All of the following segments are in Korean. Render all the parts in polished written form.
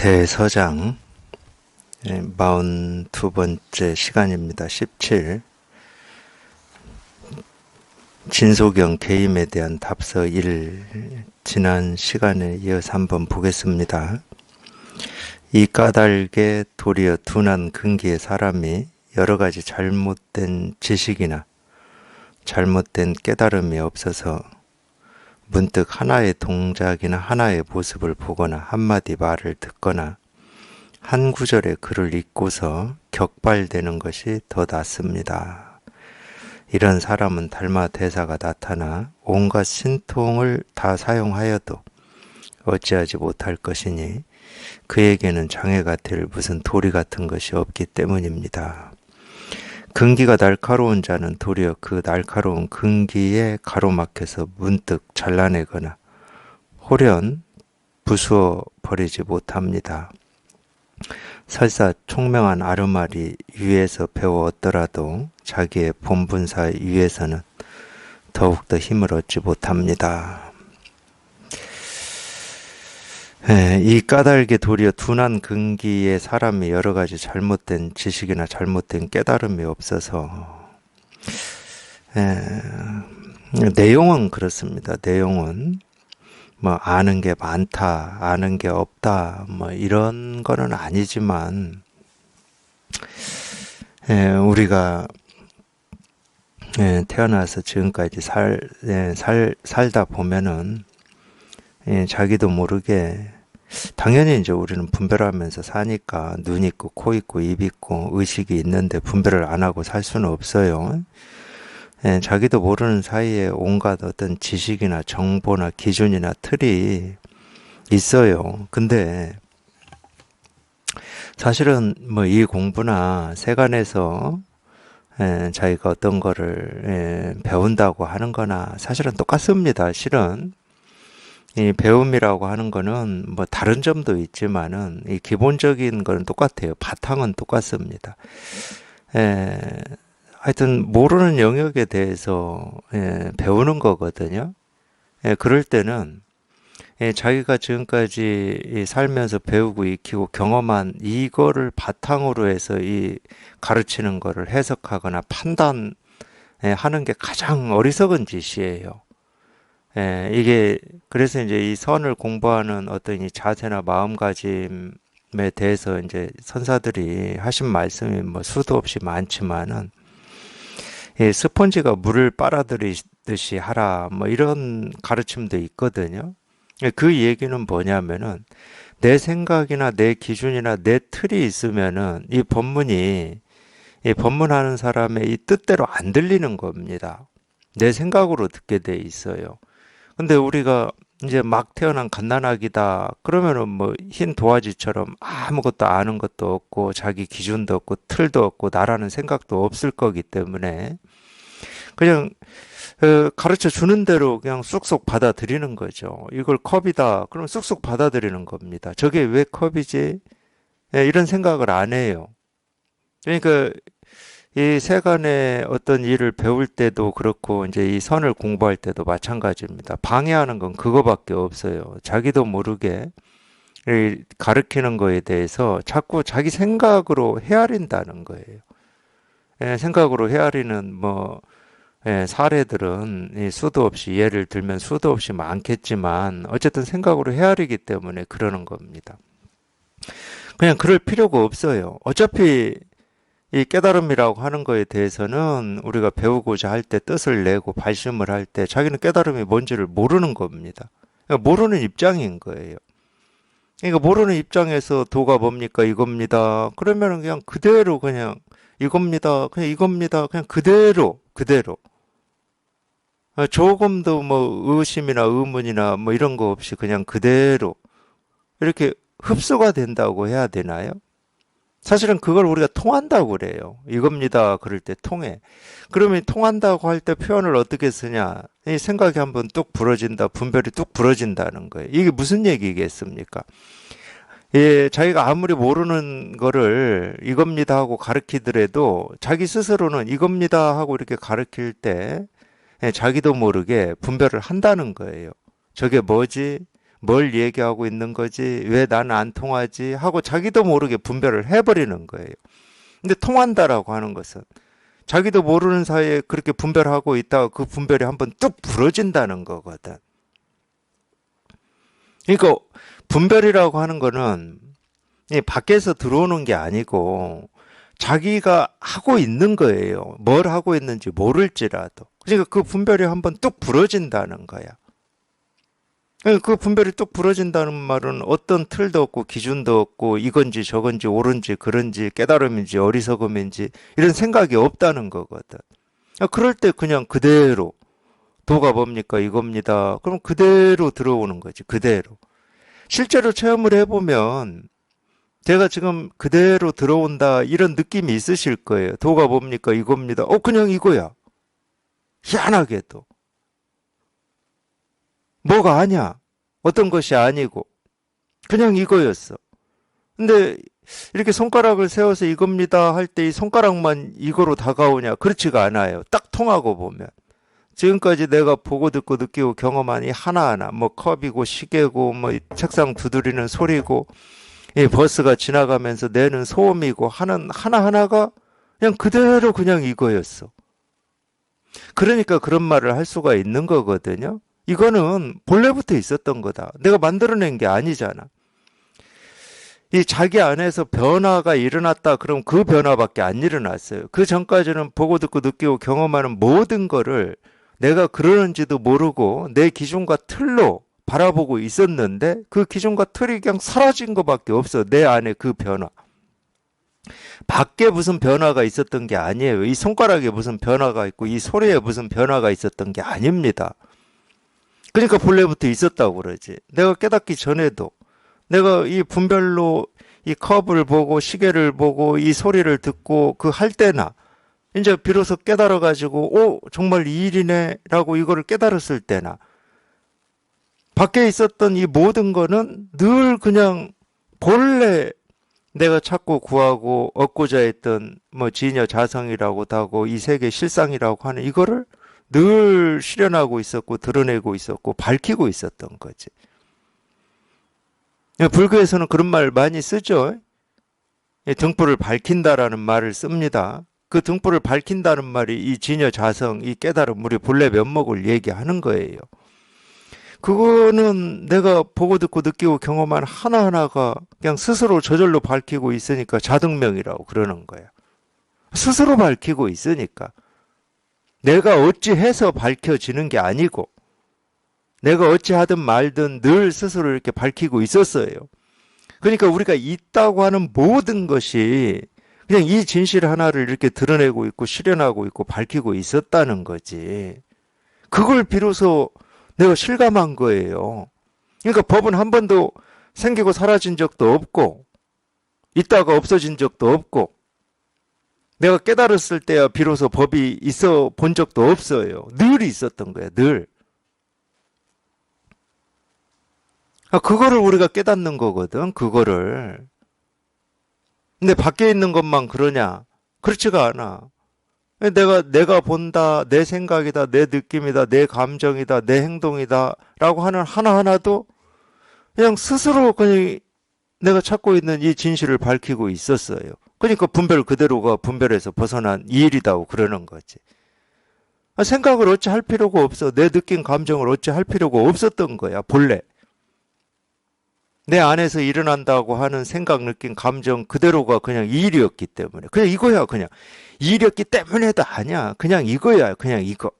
대서장 42번째 시간입니다. 17. 진소경 계임에 대한 답서 1. 지난 시간에 이어서 한번 보겠습니다. 이 까닭에 도리어 둔한 근기의 사람이 여러 가지 잘못된 지식이나 잘못된 깨달음이 없어서 문득 하나의 동작이나 하나의 모습을 보거나 한마디 말을 듣거나 한 구절의 글을 읽고서 격발되는 것이 더 낫습니다. 이런 사람은 달마 대사가 나타나 온갖 신통을 다 사용하여도 어찌하지 못할 것이니 그에게는 장애가 될 무슨 도리 같은 것이 없기 때문입니다. 근기가 날카로운 자는 도리어 그 날카로운 근기에 가로막혀서 문득 잘라내거나 홀연 부수어 버리지 못합니다. 설사 총명한 아르마리 위에서 배워왔더라도 자기의 본분사 위에서는 더욱더 힘을 얻지 못합니다. 이 까닭에 도리어 둔한 근기의 사람이 여러 가지 잘못된 지식이나 잘못된 깨달음이 없어서 내용은 그렇습니다. 내용은 뭐 아는 게 많다, 아는 게 없다, 뭐 이런 거는 아니지만 우리가 태어나서 지금까지 살다 보면은 자기도 모르게 당연히 이제 우리는 분별하면서 사니까 눈 있고 코 있고 입 있고 의식이 있는데 분별을 안 하고 살 수는 없어요. 자기도 모르는 사이에 온갖 어떤 지식이나 정보나 기준이나 틀이 있어요. 근데 사실은 뭐 이 공부나 세간에서 자기가 어떤 거를 배운다고 하는 거나 사실은 똑같습니다. 실은 이 배움이라고 하는 거는 뭐 다른 점도 있지만은 이 기본적인 거는 똑같아요. 바탕은 똑같습니다. 하여튼 모르는 영역에 대해서 배우는 거거든요. 그럴 때는 자기가 지금까지 살면서 배우고 익히고 경험한 이거를 바탕으로 해서 이 가르치는 거를 해석하거나 판단하는 게 가장 어리석은 짓이에요. 이게 그래서 이제 이 선을 공부하는 어떤 이 자세나 마음가짐에 대해서 이제 선사들이 하신 말씀이 뭐 수도 없이 많지만은 스펀지가 물을 빨아들이듯이 하라 뭐 이런 가르침도 있거든요. 그 얘기는 뭐냐면은 내 생각이나 내 기준이나 내 틀이 있으면은 이 법문하는 사람의 이 뜻대로 안 들리는 겁니다. 내 생각으로 듣게 돼 있어요. 근데 우리가 이제 막 태어난 갓난아기다 그러면은 뭐 흰 도화지처럼 아무것도 아는 것도 없고 자기 기준도 없고 틀도 없고 나라는 생각도 없을 거기 때문에 그냥 가르쳐 주는 대로 그냥 쑥쑥 받아들이는 거죠. 이걸 컵이다 그럼 쑥쑥 받아들이는 겁니다. 저게 왜 컵이지? 이런 생각을 안 해요. 그러니까 이 세간의 어떤 일을 배울 때도 그렇고 이제 이 선을 공부할 때도 마찬가지입니다. 방해하는 건 그거밖에 없어요. 자기도 모르게 이 가르치는 거에 대해서 자꾸 자기 생각으로 헤아린다는 거예요. 생각으로 헤아리는 뭐 사례들은 수도 없이 예를 들면 수도 없이 많겠지만 어쨌든 생각으로 헤아리기 때문에 그러는 겁니다. 그냥 그럴 필요가 없어요. 어차피 이 깨달음이라고 하는 거에 대해서는 우리가 배우고자 할 때 뜻을 내고 발심을 할 때 자기는 깨달음이 뭔지를 모르는 겁니다. 그러니까 모르는 입장인 거예요. 그러니까 모르는 입장에서 도가 뭡니까? 이겁니다. 그러면 그냥 그대로 그냥 이겁니다. 그냥 이겁니다. 그냥 그대로. 조금도 뭐 의심이나 의문이나 뭐 이런 거 없이 그냥 그대로 이렇게 흡수가 된다고 해야 되나요? 사실은 그걸 우리가 통한다고 그래요. 이겁니다. 그럴 때 통해. 그러면 통한다고 할 때 표현을 어떻게 쓰냐? 이 생각이 한번 뚝 부러진다. 분별이 뚝 부러진다는 거예요. 이게 무슨 얘기겠습니까? 자기가 아무리 모르는 거를 이겁니다 하고 가르치더라도 자기 스스로는 이겁니다 하고 이렇게 가르칠 때 자기도 모르게 분별을 한다는 거예요. 저게 뭐지? 뭘 얘기하고 있는 거지? 왜 나는 안 통하지? 하고 자기도 모르게 분별을 해버리는 거예요. 근데 통한다라고 하는 것은 자기도 모르는 사이에 그렇게 분별하고 있다가 그 분별이 한번 뚝 부러진다는 거거든. 그러니까 분별이라고 하는 거는 이 밖에서 들어오는 게 아니고 자기가 하고 있는 거예요. 뭘 하고 있는지 모를지라도. 그러니까 그 분별이 한번 뚝 부러진다는 거야. 그 분별이 뚝 부러진다는 말은 어떤 틀도 없고 기준도 없고 이건지 저건지 옳은지 그른지 깨달음인지 어리석음인지 이런 생각이 없다는 거거든. 그럴 때 그냥 그대로 도가 뭡니까 이겁니다. 그럼 그대로 들어오는 거지. 그대로. 실제로 체험을 해보면 제가 지금 그대로 들어온다 이런 느낌이 있으실 거예요. 도가 뭡니까 이겁니다. 그냥 이거야. 희한하게도. 뭐가 아니야. 어떤 것이 아니고. 그냥 이거였어. 근데 이렇게 손가락을 세워서 이겁니다 할 때 이 손가락만 이거로 다가오냐? 그렇지가 않아요. 딱 통하고 보면. 지금까지 내가 보고 듣고 느끼고 경험한 이 하나하나, 뭐 컵이고 시계고, 뭐 책상 두드리는 소리고, 이 버스가 지나가면서 내는 소음이고 하는 하나하나가 그냥 그대로 그냥 이거였어. 그러니까 그런 말을 할 수가 있는 거거든요. 이거는 본래부터 있었던 거다. 내가 만들어낸 게 아니잖아. 이 자기 안에서 변화가 일어났다 그럼 그 변화밖에 안 일어났어요. 그 전까지는 보고 듣고 느끼고 경험하는 모든 거를 내가 그러는지도 모르고 내 기준과 틀로 바라보고 있었는데 그 기준과 틀이 그냥 사라진 것밖에 없어. 내 안에 그 변화. 밖에 무슨 변화가 있었던 게 아니에요. 이 손가락에 무슨 변화가 있고 이 소리에 무슨 변화가 있었던 게 아닙니다. 그러니까 본래부터 있었다고 그러지. 내가 깨닫기 전에도 내가 이 분별로 이 컵을 보고 시계를 보고 이 소리를 듣고 그 할 때나 이제 비로소 깨달아 가지고 정말 이 일이네 라고 이거를 깨달았을 때나 밖에 있었던 이 모든 거는 늘 그냥 본래 내가 찾고 구하고 얻고자 했던 뭐 진여 자성이라고도 하고 이 세계 실상이라고 하는 이거를 늘 실현하고 있었고 드러내고 있었고 밝히고 있었던 거지. 불교에서는 그런 말 많이 쓰죠. 등불을 밝힌다라는 말을 씁니다. 그 등불을 밝힌다는 말이 이 진여 자성, 이 깨달음, 우리 본래 면목을 얘기하는 거예요. 그거는 내가 보고 듣고 느끼고 경험한 하나하나가 그냥 스스로 저절로 밝히고 있으니까 자등명이라고 그러는 거야. 스스로 밝히고 있으니까. 내가 어찌해서 밝혀지는 게 아니고 내가 어찌하든 말든 늘 스스로 이렇게 밝히고 있었어요. 그러니까 우리가 있다고 하는 모든 것이 그냥 이 진실 하나를 이렇게 드러내고 있고 실현하고 있고 밝히고 있었다는 거지. 그걸 비로소 내가 실감한 거예요. 그러니까 법은 한 번도 생기고 사라진 적도 없고 있다가 없어진 적도 없고 내가 깨달았을 때야 비로소 법이 있어 본 적도 없어요. 늘 있었던 거야. 늘. 그거를 우리가 깨닫는 거거든. 그거를. 근데 밖에 있는 것만 그러냐? 그렇지가 않아. 내가 본다, 내 생각이다, 내 느낌이다, 내 감정이다, 내 행동이다 라고 하는 하나하나도 그냥 스스로 그냥 내가 찾고 있는 이 진실을 밝히고 있었어요. 그러니까 분별 그대로가 분별에서 벗어난 이 일이다고 그러는 거지. 생각을 어찌 할 필요가 없어. 내 느낀 감정을 어찌 할 필요가 없었던 거야. 본래. 내 안에서 일어난다고 하는 생각, 느낀 감정 그대로가 그냥 이 일이었기 때문에. 그냥 이거야, 그냥. 이 일이었기 때문에도 아니야. 그냥 이거야, 그냥 이거.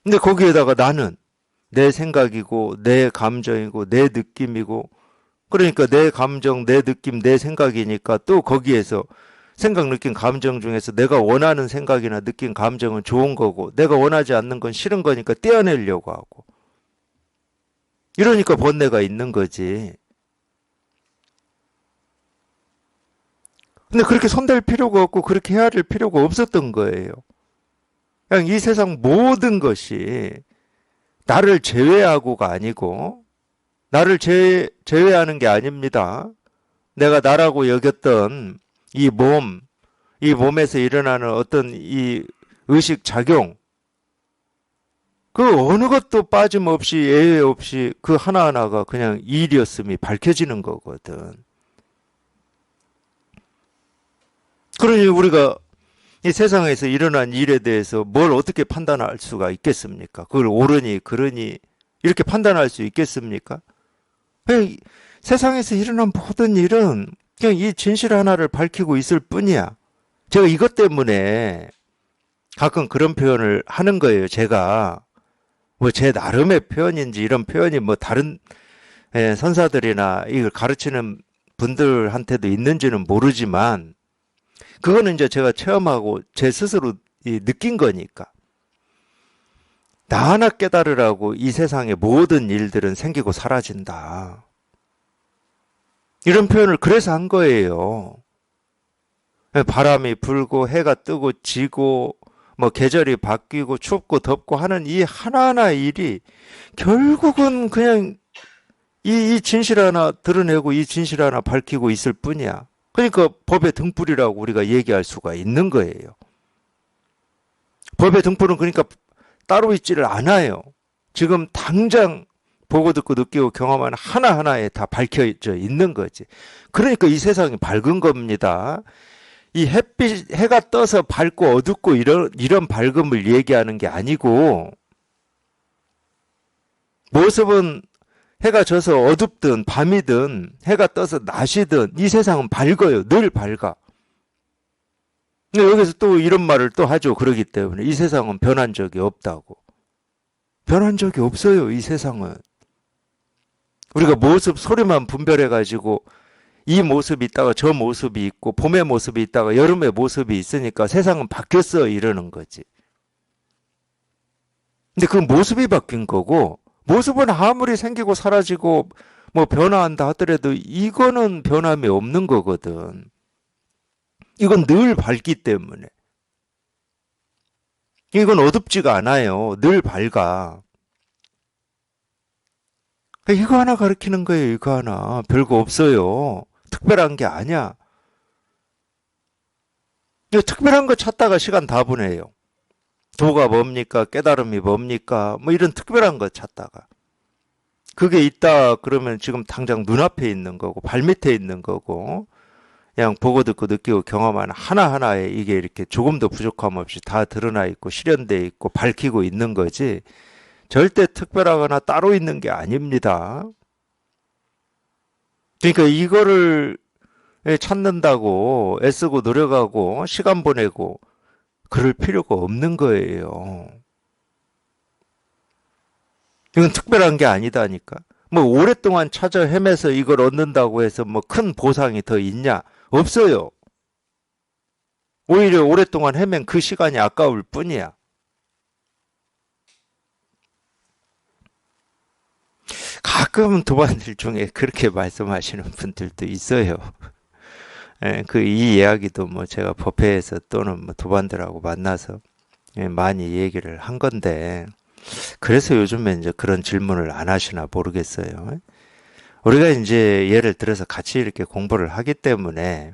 근데 거기에다가 나는 내 생각이고, 내 감정이고, 내 느낌이고, 그러니까 내 감정, 내 느낌, 내 생각이니까 또 거기에서 생각, 느낀 감정 중에서 내가 원하는 생각이나 느낀 감정은 좋은 거고, 내가 원하지 않는 건 싫은 거니까 떼어내려고 하고. 이러니까 번뇌가 있는 거지. 근데 그렇게 손댈 필요가 없고 그렇게 해야 될 필요가 없었던 거예요. 그냥 이 세상 모든 것이 나를 제외하고가 아니고 나를 제외하는 게 아닙니다. 내가 나라고 여겼던 이 몸, 이 몸에서 일어나는 어떤 이 의식 작용, 그 어느 것도 빠짐없이 예외 없이 그 하나하나가 그냥 일이었음이 밝혀지는 거거든. 그러니 우리가 이 세상에서 일어난 일에 대해서 뭘 어떻게 판단할 수가 있겠습니까? 그걸 옳으니 그러니 이렇게 판단할 수 있겠습니까? 그냥 세상에서 일어난 모든 일은 그냥 이 진실 하나를 밝히고 있을 뿐이야. 제가 이것 때문에 가끔 그런 표현을 하는 거예요. 제가 뭐 제 나름의 표현인지 이런 표현이 뭐 다른 선사들이나 이걸 가르치는 분들한테도 있는지는 모르지만 그거는 이제 제가 체험하고 제 스스로 느낀 거니까. 나 하나 깨달으라고 이 세상의 모든 일들은 생기고 사라진다. 이런 표현을 그래서 한 거예요. 바람이 불고 해가 뜨고 지고 뭐 계절이 바뀌고 춥고 덥고 하는 이 하나하나 일이 결국은 그냥 이 진실 하나 드러내고 이 진실 하나 밝히고 있을 뿐이야. 그러니까 법의 등불이라고 우리가 얘기할 수가 있는 거예요. 법의 등불은 그러니까 따로 있지를 않아요. 지금 당장 보고 듣고 느끼고 경험하는 하나하나에 다 밝혀져 있는 거지. 그러니까 이 세상이 밝은 겁니다. 이 햇빛, 해가 떠서 밝고 어둡고 이런 밝음을 얘기하는 게 아니고, 모습은 해가 져서 어둡든 밤이든 해가 떠서 낮이든 이 세상은 밝아요. 늘 밝아. 근데 여기서 또 이런 말을 또 하죠. 그러기 때문에 이 세상은 변한 적이 없다고. 변한 적이 없어요. 이 세상은. 우리가 모습, 소리만 분별해가지고 이 모습이 있다가 저 모습이 있고 봄의 모습이 있다가 여름의 모습이 있으니까 세상은 바뀌었어 이러는 거지. 근데 그 모습이 바뀐 거고 모습은 아무리 생기고 사라지고 뭐 변화한다 하더라도 이거는 변함이 없는 거거든. 이건 늘 밝기 때문에. 이건 어둡지가 않아요. 늘 밝아. 이거 하나 가르치는 거예요. 이거 하나. 별거 없어요. 특별한 게 아니야. 특별한 거 찾다가 시간 다 보내요. 도가 뭡니까? 깨달음이 뭡니까? 뭐 이런 특별한 거 찾다가. 그게 있다 그러면 지금 당장 눈앞에 있는 거고 발밑에 있는 거고 그냥 보고 듣고 느끼고 경험하는 하나하나에 이게 이렇게 조금도 부족함 없이 다 드러나 있고 실현돼 있고 밝히고 있는 거지 절대 특별하거나 따로 있는 게 아닙니다. 그러니까 이거를 찾는다고 애쓰고 노력하고 시간 보내고 그럴 필요가 없는 거예요. 이건 특별한 게 아니다니까. 뭐 오랫동안 찾아 헤매서 이걸 얻는다고 해서 뭐 큰 보상이 더 있냐? 없어요. 오히려 오랫동안 헤맨 그 시간이 아까울 뿐이야. 가끔 도반들 중에 그렇게 말씀하시는 분들도 있어요. 그 이 이야기도 뭐 제가 법회에서 또는 뭐 도반들하고 만나서 많이 얘기를 한 건데 그래서 요즘에 이제 그런 질문을 안 하시나 모르겠어요. 우리가 이제 예를 들어서 같이 이렇게 공부를 하기 때문에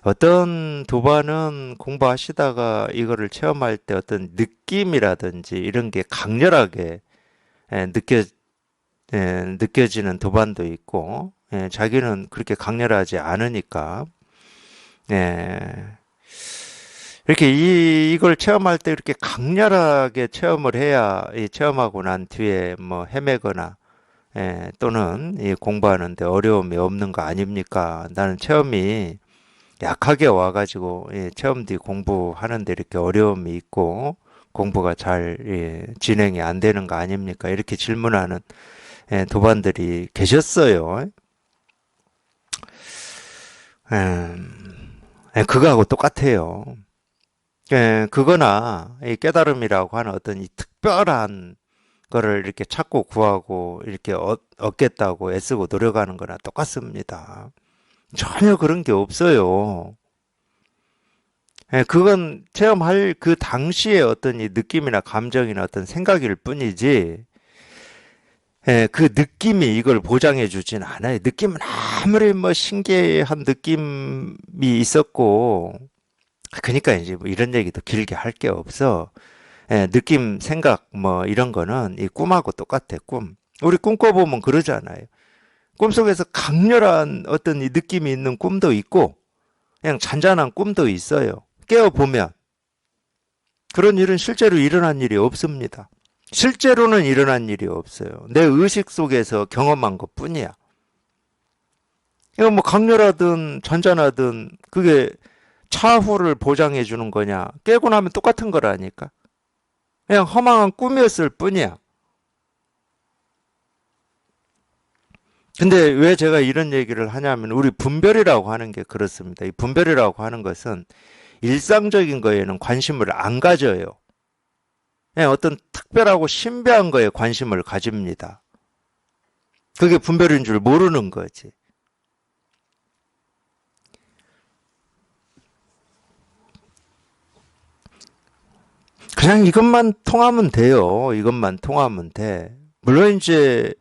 어떤 도반은 공부하시다가 이거를 체험할 때 어떤 느낌이라든지 이런 게 강렬하게 예, 느껴, 느껴지는 도반도 있고, 자기는 그렇게 강렬하지 않으니까, 예, 이렇게 이걸 체험할 때 이렇게 강렬하게 체험을 해야 이 체험하고 난 뒤에 뭐 헤매거나 또는 이 공부하는데 어려움이 없는 거 아닙니까? 나는 체험이 약하게 와가지고 체험 뒤 공부하는데 이렇게 어려움이 있고 공부가 잘 진행이 안 되는 거 아닙니까? 이렇게 질문하는 도반들이 계셨어요. 그거하고 똑같아요. 그거나 이 깨달음이라고 하는 어떤 이 특별한 거를 이렇게 찾고 구하고 이렇게 얻겠다고 애쓰고 노력하는 거나 똑같습니다. 전혀 그런 게 없어요. 그건 체험할 그 당시의 어떤 이 느낌이나 감정이나 어떤 생각일 뿐이지, 그 느낌이 이걸 보장해 주진 않아요. 느낌은 아무리 뭐 신기한 느낌이 있었고, 그러니까 이제 뭐 이런 얘기도 길게 할 게 없어. 느낌, 생각, 뭐, 이런 거는 이 꿈하고 똑같아, 꿈. 우리 꿈꿔보면 그러잖아요. 꿈속에서 강렬한 어떤 이 느낌이 있는 꿈도 있고, 그냥 잔잔한 꿈도 있어요. 깨어보면. 그런 일은 실제로 일어난 일이 없습니다. 실제로는 일어난 일이 없어요. 내 의식 속에서 경험한 것 뿐이야. 이거 뭐 강렬하든 잔잔하든 그게 차후를 보장해 주는 거냐? 깨고 나면 똑같은 거라니까. 그냥 허망한 꿈이었을 뿐이야. 근데 왜 제가 이런 얘기를 하냐면 우리 분별이라고 하는 게 그렇습니다. 이 분별이라고 하는 것은 일상적인 거에는 관심을 안 가져요. 그냥 어떤 특별하고 신비한 거에 관심을 가집니다. 그게 분별인 줄 모르는 거지. 그냥 이것만 통하면 돼요. 이것만 통하면 돼. 물론 이제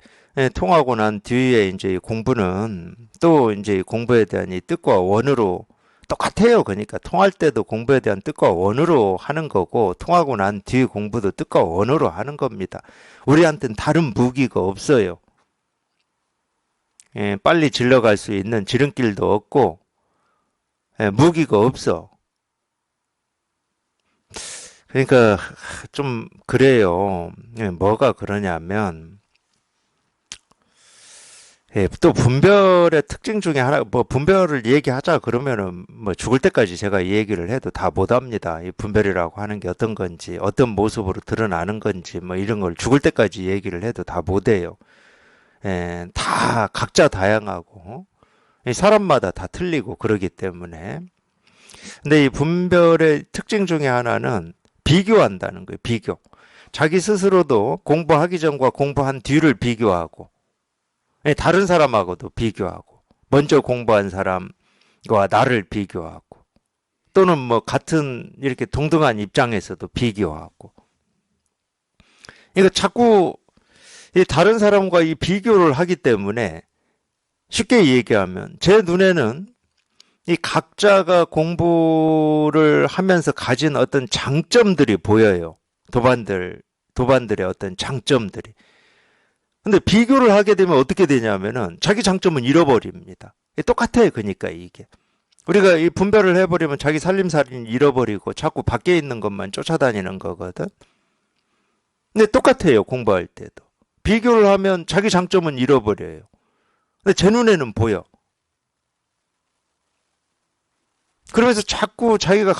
통하고 난 뒤에 이제 공부는 또 이제 공부에 대한 이 뜻과 원으로 똑같아요. 그러니까 통할 때도 공부에 대한 뜻과 원으로 하는 거고 통하고 난 뒤 공부도 뜻과 원으로 하는 겁니다. 우리한테는 다른 무기가 없어요. 빨리 질러갈 수 있는 지름길도 없고 무기가 없어. 그러니까 좀 그래요. 뭐가 그러냐면 또 분별의 특징 중에 하나, 뭐 분별을 얘기하자 그러면은 뭐 죽을 때까지 제가 이 얘기를 해도 다 못합니다. 이 분별이라고 하는 게 어떤 건지, 어떤 모습으로 드러나는 건지, 뭐 이런 걸 죽을 때까지 얘기를 해도 다 못해요. 다 각자 다양하고 이 사람마다 다 틀리고 그러기 때문에. 근데 이 분별의 특징 중에 하나는 비교한다는 거예요. 비교. 자기 스스로도 공부하기 전과 공부한 뒤를 비교하고 다른 사람하고도 비교하고 먼저 공부한 사람과 나를 비교하고 또는 뭐 같은 이렇게 동등한 입장에서도 비교하고 이거 자꾸 이 다른 사람과 이 비교를 하기 때문에 쉽게 얘기하면 제 눈에는 이 각자가 공부를 하면서 가진 어떤 장점들이 보여요. 도반들의 어떤 장점들이. 근데 비교를 하게 되면 어떻게 되냐면은 자기 장점은 잃어버립니다. 똑같아요. 그러니까 이게. 우리가 이 분별을 해버리면 자기 살림살이는 잃어버리고 자꾸 밖에 있는 것만 쫓아다니는 거거든. 근데 똑같아요. 공부할 때도. 비교를 하면 자기 장점은 잃어버려요. 근데 제 눈에는 보여. 그러면서 자꾸 자기가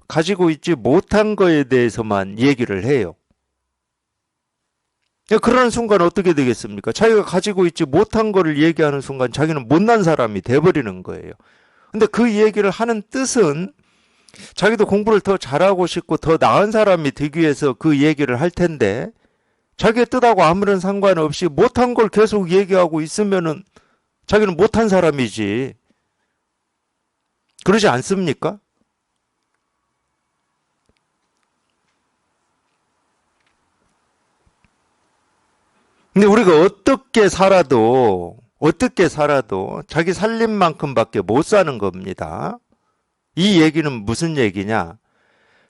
가지고 있지 못한 거에 대해서만 얘기를 해요. 그러는 순간 어떻게 되겠습니까? 자기가 가지고 있지 못한 거를 얘기하는 순간 자기는 못난 사람이 돼버리는 거예요. 근데 그 얘기를 하는 뜻은 자기도 공부를 더 잘하고 싶고 더 나은 사람이 되기 위해서 그 얘기를 할 텐데 자기의 뜻하고 아무런 상관없이 못한 걸 계속 얘기하고 있으면은 자기는 못한 사람이지. 그러지 않습니까? 근데 우리가 어떻게 살아도 자기 살림만큼밖에 못 사는 겁니다. 이 얘기는 무슨 얘기냐?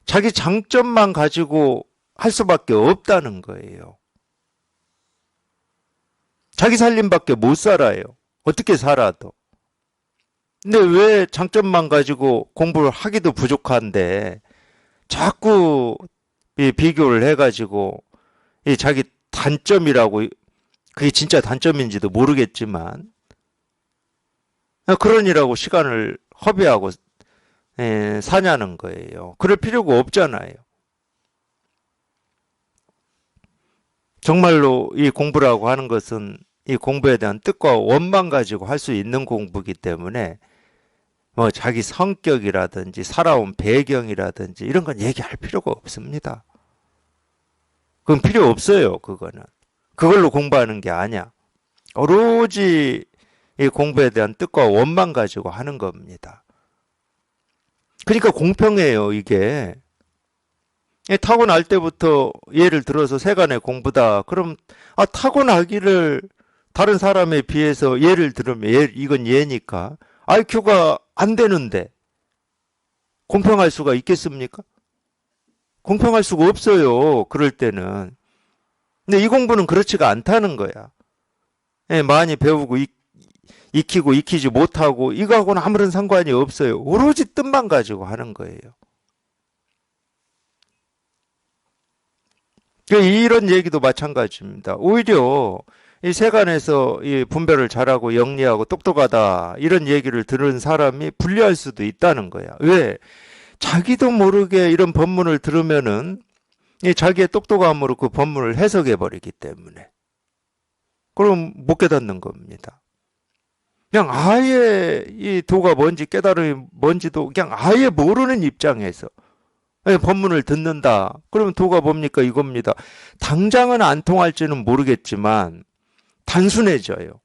자기 장점만 가지고 할 수밖에 없다는 거예요. 자기 살림밖에 못 살아요. 어떻게 살아도. 근데 왜 장점만 가지고 공부를 하기도 부족한데 자꾸 비교를 해가지고 이 자기 단점이라고 그게 진짜 단점인지도 모르겠지만 그러니라고 시간을 허비하고 사냐는 거예요. 그럴 필요가 없잖아요. 정말로 이 공부라고 하는 것은 이 공부에 대한 뜻과 원만 가지고 할 수 있는 공부이기 때문에 뭐 자기 성격이라든지 살아온 배경이라든지 이런 건 얘기할 필요가 없습니다. 그건 필요 없어요. 그거는. 그걸로 공부하는 게 아니야. 오로지 이 공부에 대한 뜻과 원만 가지고 하는 겁니다. 그러니까 공평해요, 이게. 타고날 때부터 예를 들어서 세간의 공부다. 그럼 타고나기를 다른 사람에 비해서 예를 들면 이건 예니까 IQ가 안 되는데 공평할 수가 있겠습니까? 공평할 수가 없어요. 그럴 때는. 근데 이 공부는 그렇지가 않다는 거야. 예, 많이 배우고 익히고 익히지 못하고 이거하고는 아무런 상관이 없어요. 오로지 뜻만 가지고 하는 거예요. 이런 얘기도 마찬가지입니다. 오히려 이 세간에서 이 분별을 잘하고 영리하고 똑똑하다 이런 얘기를 들은 사람이 불리할 수도 있다는 거야. 왜? 자기도 모르게 이런 법문을 들으면은 이 자기의 똑똑함으로 그 법문을 해석해 버리기 때문에 그럼 못 깨닫는 겁니다. 그냥 아예 이 도가 뭔지 깨달음이 뭔지도 그냥 아예 모르는 입장에서 법문을 듣는다. 그러면 도가 뭡니까? 이겁니다. 당장은 안 통할지는 모르겠지만 단순해져요.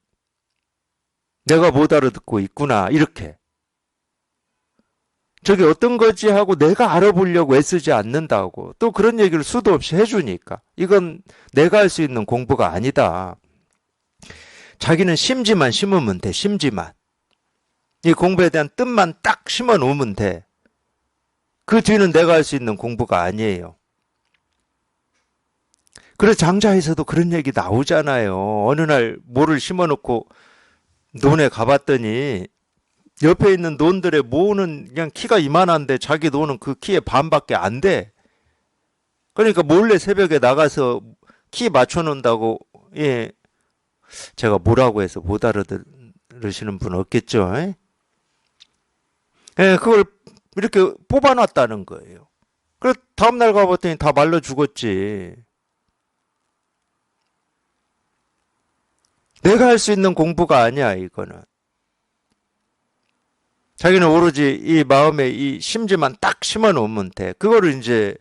내가 못 알아듣고 있구나. 이렇게. 저게 어떤 거지 하고 내가 알아보려고 애쓰지 않는다고. 또 그런 얘기를 수도 없이 해주니까. 이건 내가 할 수 있는 공부가 아니다. 자기는 심지만 심으면 돼. 심지만. 이 공부에 대한 뜻만 딱 심어 놓으면 돼. 그 뒤는 내가 할 수 있는 공부가 아니에요. 그래서 장자에서도 그런 얘기 나오잖아요. 어느 날 모를 심어놓고 논에 가봤더니 옆에 있는 논들의 모는 그냥 키가 이만한데 자기 논은 그 키의 반밖에 안 돼. 그러니까 몰래 새벽에 나가서 키 맞춰놓는다고, 예, 제가 뭐라고 해서 못 알아들으시는 분 없겠죠. 예, 그걸 이렇게 뽑아놨다는 거예요. 그래서 다음날 가봤더니 다 말라 죽었지. 내가 할 수 있는 공부가 아니야, 이거는. 자기는 오로지 이 마음에 이 심지만 딱 심어 놓으면 돼. 그거를 이제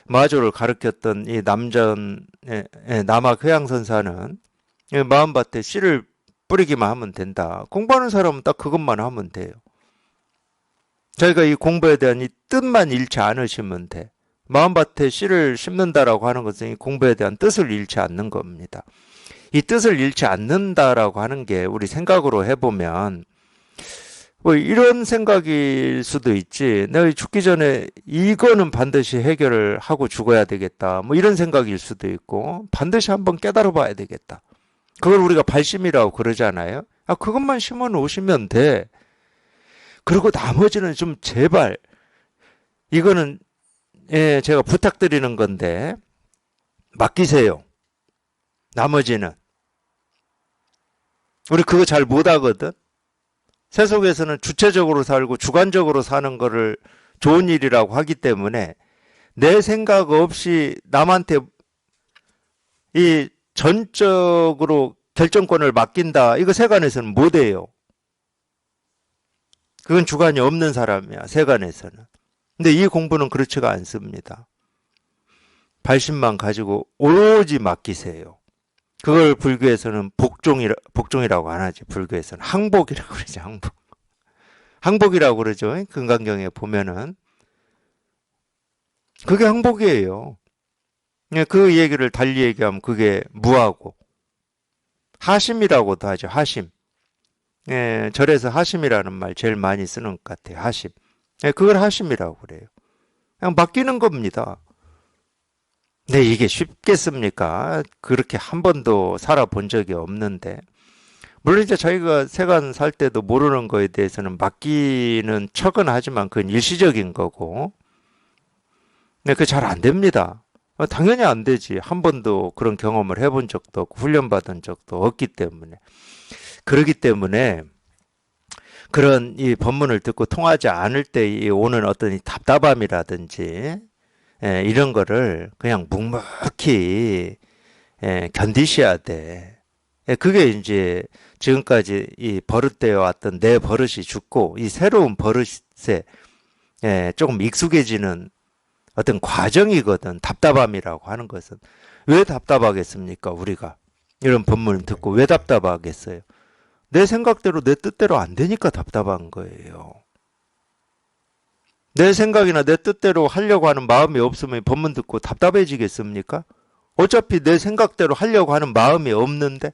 마조를 가르쳤던 이 남전, 남학 회양선사는 마음밭에 씨를 뿌리기만 하면 된다. 공부하는 사람은 딱 그것만 하면 돼요. 자기가 이 공부에 대한 이 뜻만 잃지 않으시면 돼. 마음밭에 씨를 심는다라고 하는 것은 이 공부에 대한 뜻을 잃지 않는 겁니다. 이 뜻을 잃지 않는다라고 하는 게 우리 생각으로 해보면 뭐 이런 생각일 수도 있지. 내가 죽기 전에 이거는 반드시 해결을 하고 죽어야 되겠다. 뭐 이런 생각일 수도 있고 반드시 한번 깨달아 봐야 되겠다. 그걸 우리가 발심이라고 그러잖아요. 아, 그것만 심어 놓으시면 돼. 그리고 나머지는 좀 제발 이거는 예, 제가 부탁드리는 건데 맡기세요. 나머지는 우리 그거 잘 못하거든. 세속에서는 주체적으로 살고 주관적으로 사는 거를 좋은 일이라고 하기 때문에 내 생각 없이 남한테 이 전적으로 결정권을 맡긴다. 이거 세간에서는 못해요. 그건 주관이 없는 사람이야. 세간에서는. 근데 이 공부는 그렇지가 않습니다. 발심만 가지고 오로지 맡기세요. 그걸 불교에서는 복종이라고 안 하지. 불교에서는 항복이라고 그러지. 항복. 항복이라고 그러죠. 금강경에 보면은 그게 항복이에요. 그 얘기를 달리 얘기하면 그게 무하고 하심이라고도 하죠. 하심. 예, 절에서 하심이라는 말 제일 많이 쓰는 것 같아요. 하심. 예, 그걸 하심이라고 그래요. 그냥 맡기는 겁니다. 네, 이게 쉽겠습니까? 그렇게 한 번도 살아본 적이 없는데. 물론 이제 자기가 세간 살 때도 모르는 거에 대해서는 맡기는 척은 하지만 그건 일시적인 거고. 네, 그게 잘 안 됩니다. 당연히 안 되지. 한 번도 그런 경험을 해본 적도 없고 훈련받은 적도 없기 때문에. 그러기 때문에 그런 이 법문을 듣고 통하지 않을 때 오는 어떤 이 답답함이라든지 이런 거를 그냥 묵묵히 견디셔야 돼. 그게 이제 지금까지 이 버릇되어 왔던 내 버릇이 죽고 이 새로운 버릇에 조금 익숙해지는 어떤 과정이거든. 답답함이라고 하는 것은. 왜 답답하겠습니까? 우리가 이런 법문을 듣고 왜 답답하겠어요? 내 생각대로 내 뜻대로 안 되니까 답답한 거예요. 내 생각이나 내 뜻대로 하려고 하는 마음이 없으면 법문 듣고 답답해지겠습니까? 어차피 내 생각대로 하려고 하는 마음이 없는데.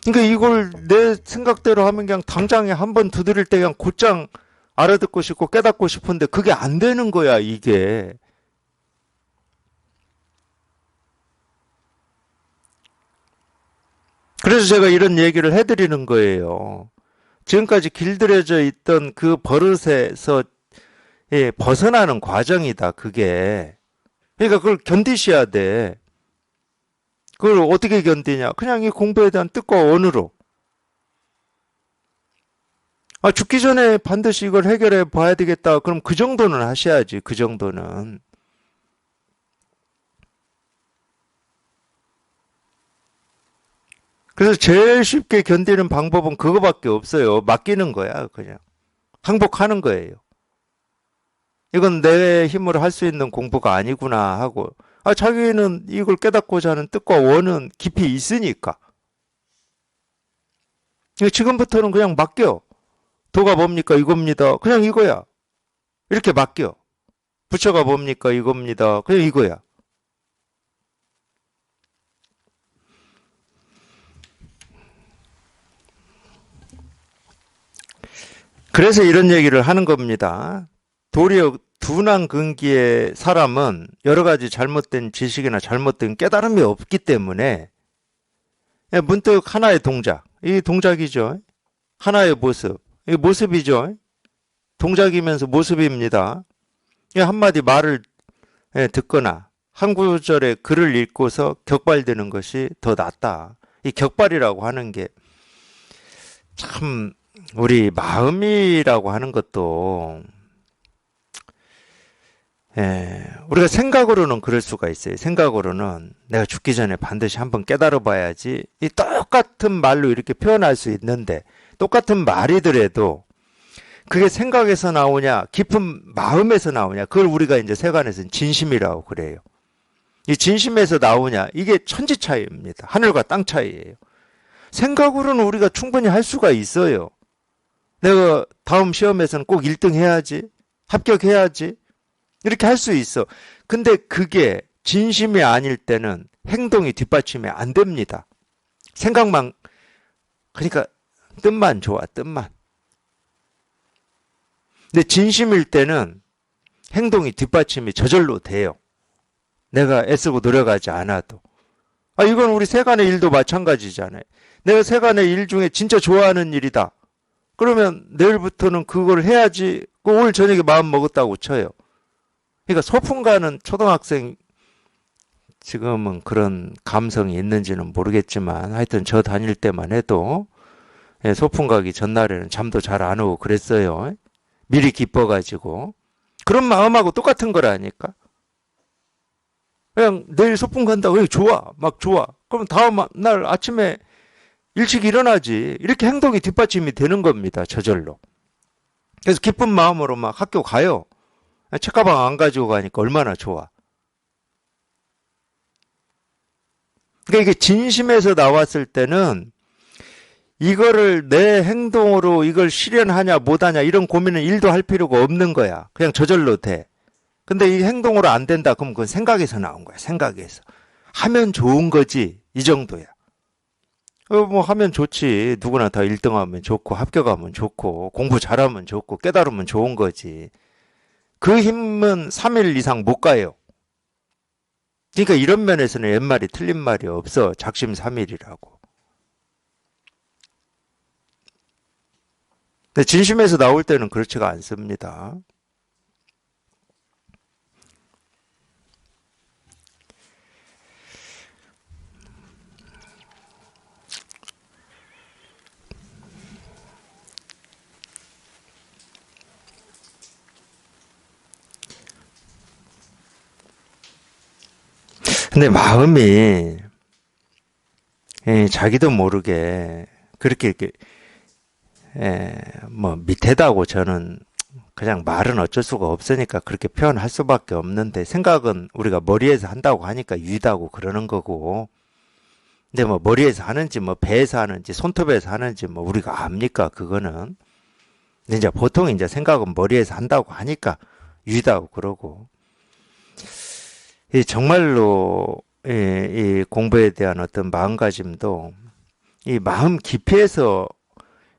그러니까 이걸 내 생각대로 하면 그냥 당장에 한 번 두드릴 때 그냥 곧장 알아듣고 싶고 깨닫고 싶은데 그게 안 되는 거야, 이게. 그래서 제가 이런 얘기를 해드리는 거예요. 지금까지 길들여져 있던 그 버릇에서 예, 벗어나는 과정이다, 그게. 그러니까 그걸 견디셔야 돼. 그걸 어떻게 견디냐? 그냥 이 공부에 대한 뜻과 원으로. 아, 죽기 전에 반드시 이걸 해결해 봐야 되겠다. 그럼 그 정도는 하셔야지, 그 정도는. 그래서 제일 쉽게 견디는 방법은 그거밖에 없어요. 맡기는 거야, 그냥. 항복하는 거예요. 이건 내 힘으로 할 수 있는 공부가 아니구나 하고. 아, 자기는 이걸 깨닫고자 하는 뜻과 원은 깊이 있으니까. 지금부터는 그냥 맡겨. 도가 뭡니까? 이겁니다. 그냥 이거야. 이렇게 맡겨. 부처가 뭡니까? 이겁니다. 그냥 이거야. 그래서 이런 얘기를 하는 겁니다. 도리어 둔한근기의 사람은 여러 가지 잘못된 지식이나 잘못된 깨달음이 없기 때문에 문득 하나의 동작, 이 동작이죠. 하나의 모습, 이 모습이죠. 동작이면서 모습입니다. 한마디 말을 듣거나 한 구절의 글을 읽고서 격발되는 것이 더 낫다. 이 격발이라고 하는 게 참 우리 마음이라고 하는 것도 우리가 생각으로는 그럴 수가 있어요. 생각으로는 내가 죽기 전에 반드시 한번 깨달아 봐야지. 이 똑같은 말로 이렇게 표현할 수 있는데 똑같은 말이더라도 그게 생각에서 나오냐, 깊은 마음에서 나오냐, 그걸 우리가 이제 세간에서는 진심이라고 그래요. 이 진심에서 나오냐, 이게 천지 차이입니다. 하늘과 땅 차이예요. 생각으로는 우리가 충분히 할 수가 있어요. 내가 다음 시험에서는 꼭 1등 해야지, 합격해야지, 이렇게 할 수 있어. 근데 그게 진심이 아닐 때는 행동이 뒷받침이 안 됩니다. 생각만, 그러니까 뜻만 좋아, 뜻만. 근데 진심일 때는 행동이 뒷받침이 저절로 돼요. 내가 애쓰고 노력하지 않아도. 아, 이건 우리 세간의 일도 마찬가지잖아요. 내가 세간의 일 중에 진짜 좋아하는 일이다. 그러면 내일부터는 그걸 해야지. 오늘 저녁에 마음 먹었다고 쳐요. 그러니까 소풍 가는 초등학생, 지금은 그런 감성이 있는지는 모르겠지만 하여튼 저 다닐 때만 해도 소풍 가기 전날에는 잠도 잘 안 오고 그랬어요. 미리 기뻐가지고. 그런 마음하고 똑같은 거라니까. 그냥 내일 소풍 간다고 좋아, 막 좋아. 그럼 다음 날 아침에 일찍 일어나지. 이렇게 행동이 뒷받침이 되는 겁니다, 저절로. 그래서 기쁜 마음으로 막 학교 가요. 책가방 안 가지고 가니까 얼마나 좋아. 그러니까 이게 진심에서 나왔을 때는 이거를 내 행동으로 이걸 실현하냐 못하냐 이런 고민은 일도 할 필요가 없는 거야. 그냥 저절로 돼. 근데 이 행동으로 안 된다 그럼 그건 생각에서 나온 거야. 생각에서. 하면 좋은 거지. 이 정도야. 뭐 하면 좋지. 누구나 다 1등하면 좋고 합격하면 좋고 공부 잘하면 좋고 깨달으면 좋은 거지. 그 힘은 3일 이상 못 가요. 그러니까 이런 면에서는 옛말이 틀린 말이 없어. 작심삼일이라고. 근데 진심에서 나올 때는 그렇지가 않습니다. 근데 마음이 자기도 모르게 그렇게 이렇게 뭐 밑에다고 저는 그냥 말은 어쩔 수가 없으니까 그렇게 표현할 수밖에 없는데 생각은 우리가 머리에서 한다고 하니까 유다고 그러는 거고 근데 뭐 머리에서 하는지 뭐 배에서 하는지 손톱에서 하는지 뭐 우리가 압니까 그거는 근데 이제 보통 이제 생각은 머리에서 한다고 하니까 유다고 그러고 이 정말로 이 공부에 대한 어떤 마음가짐도 이 마음 깊이에서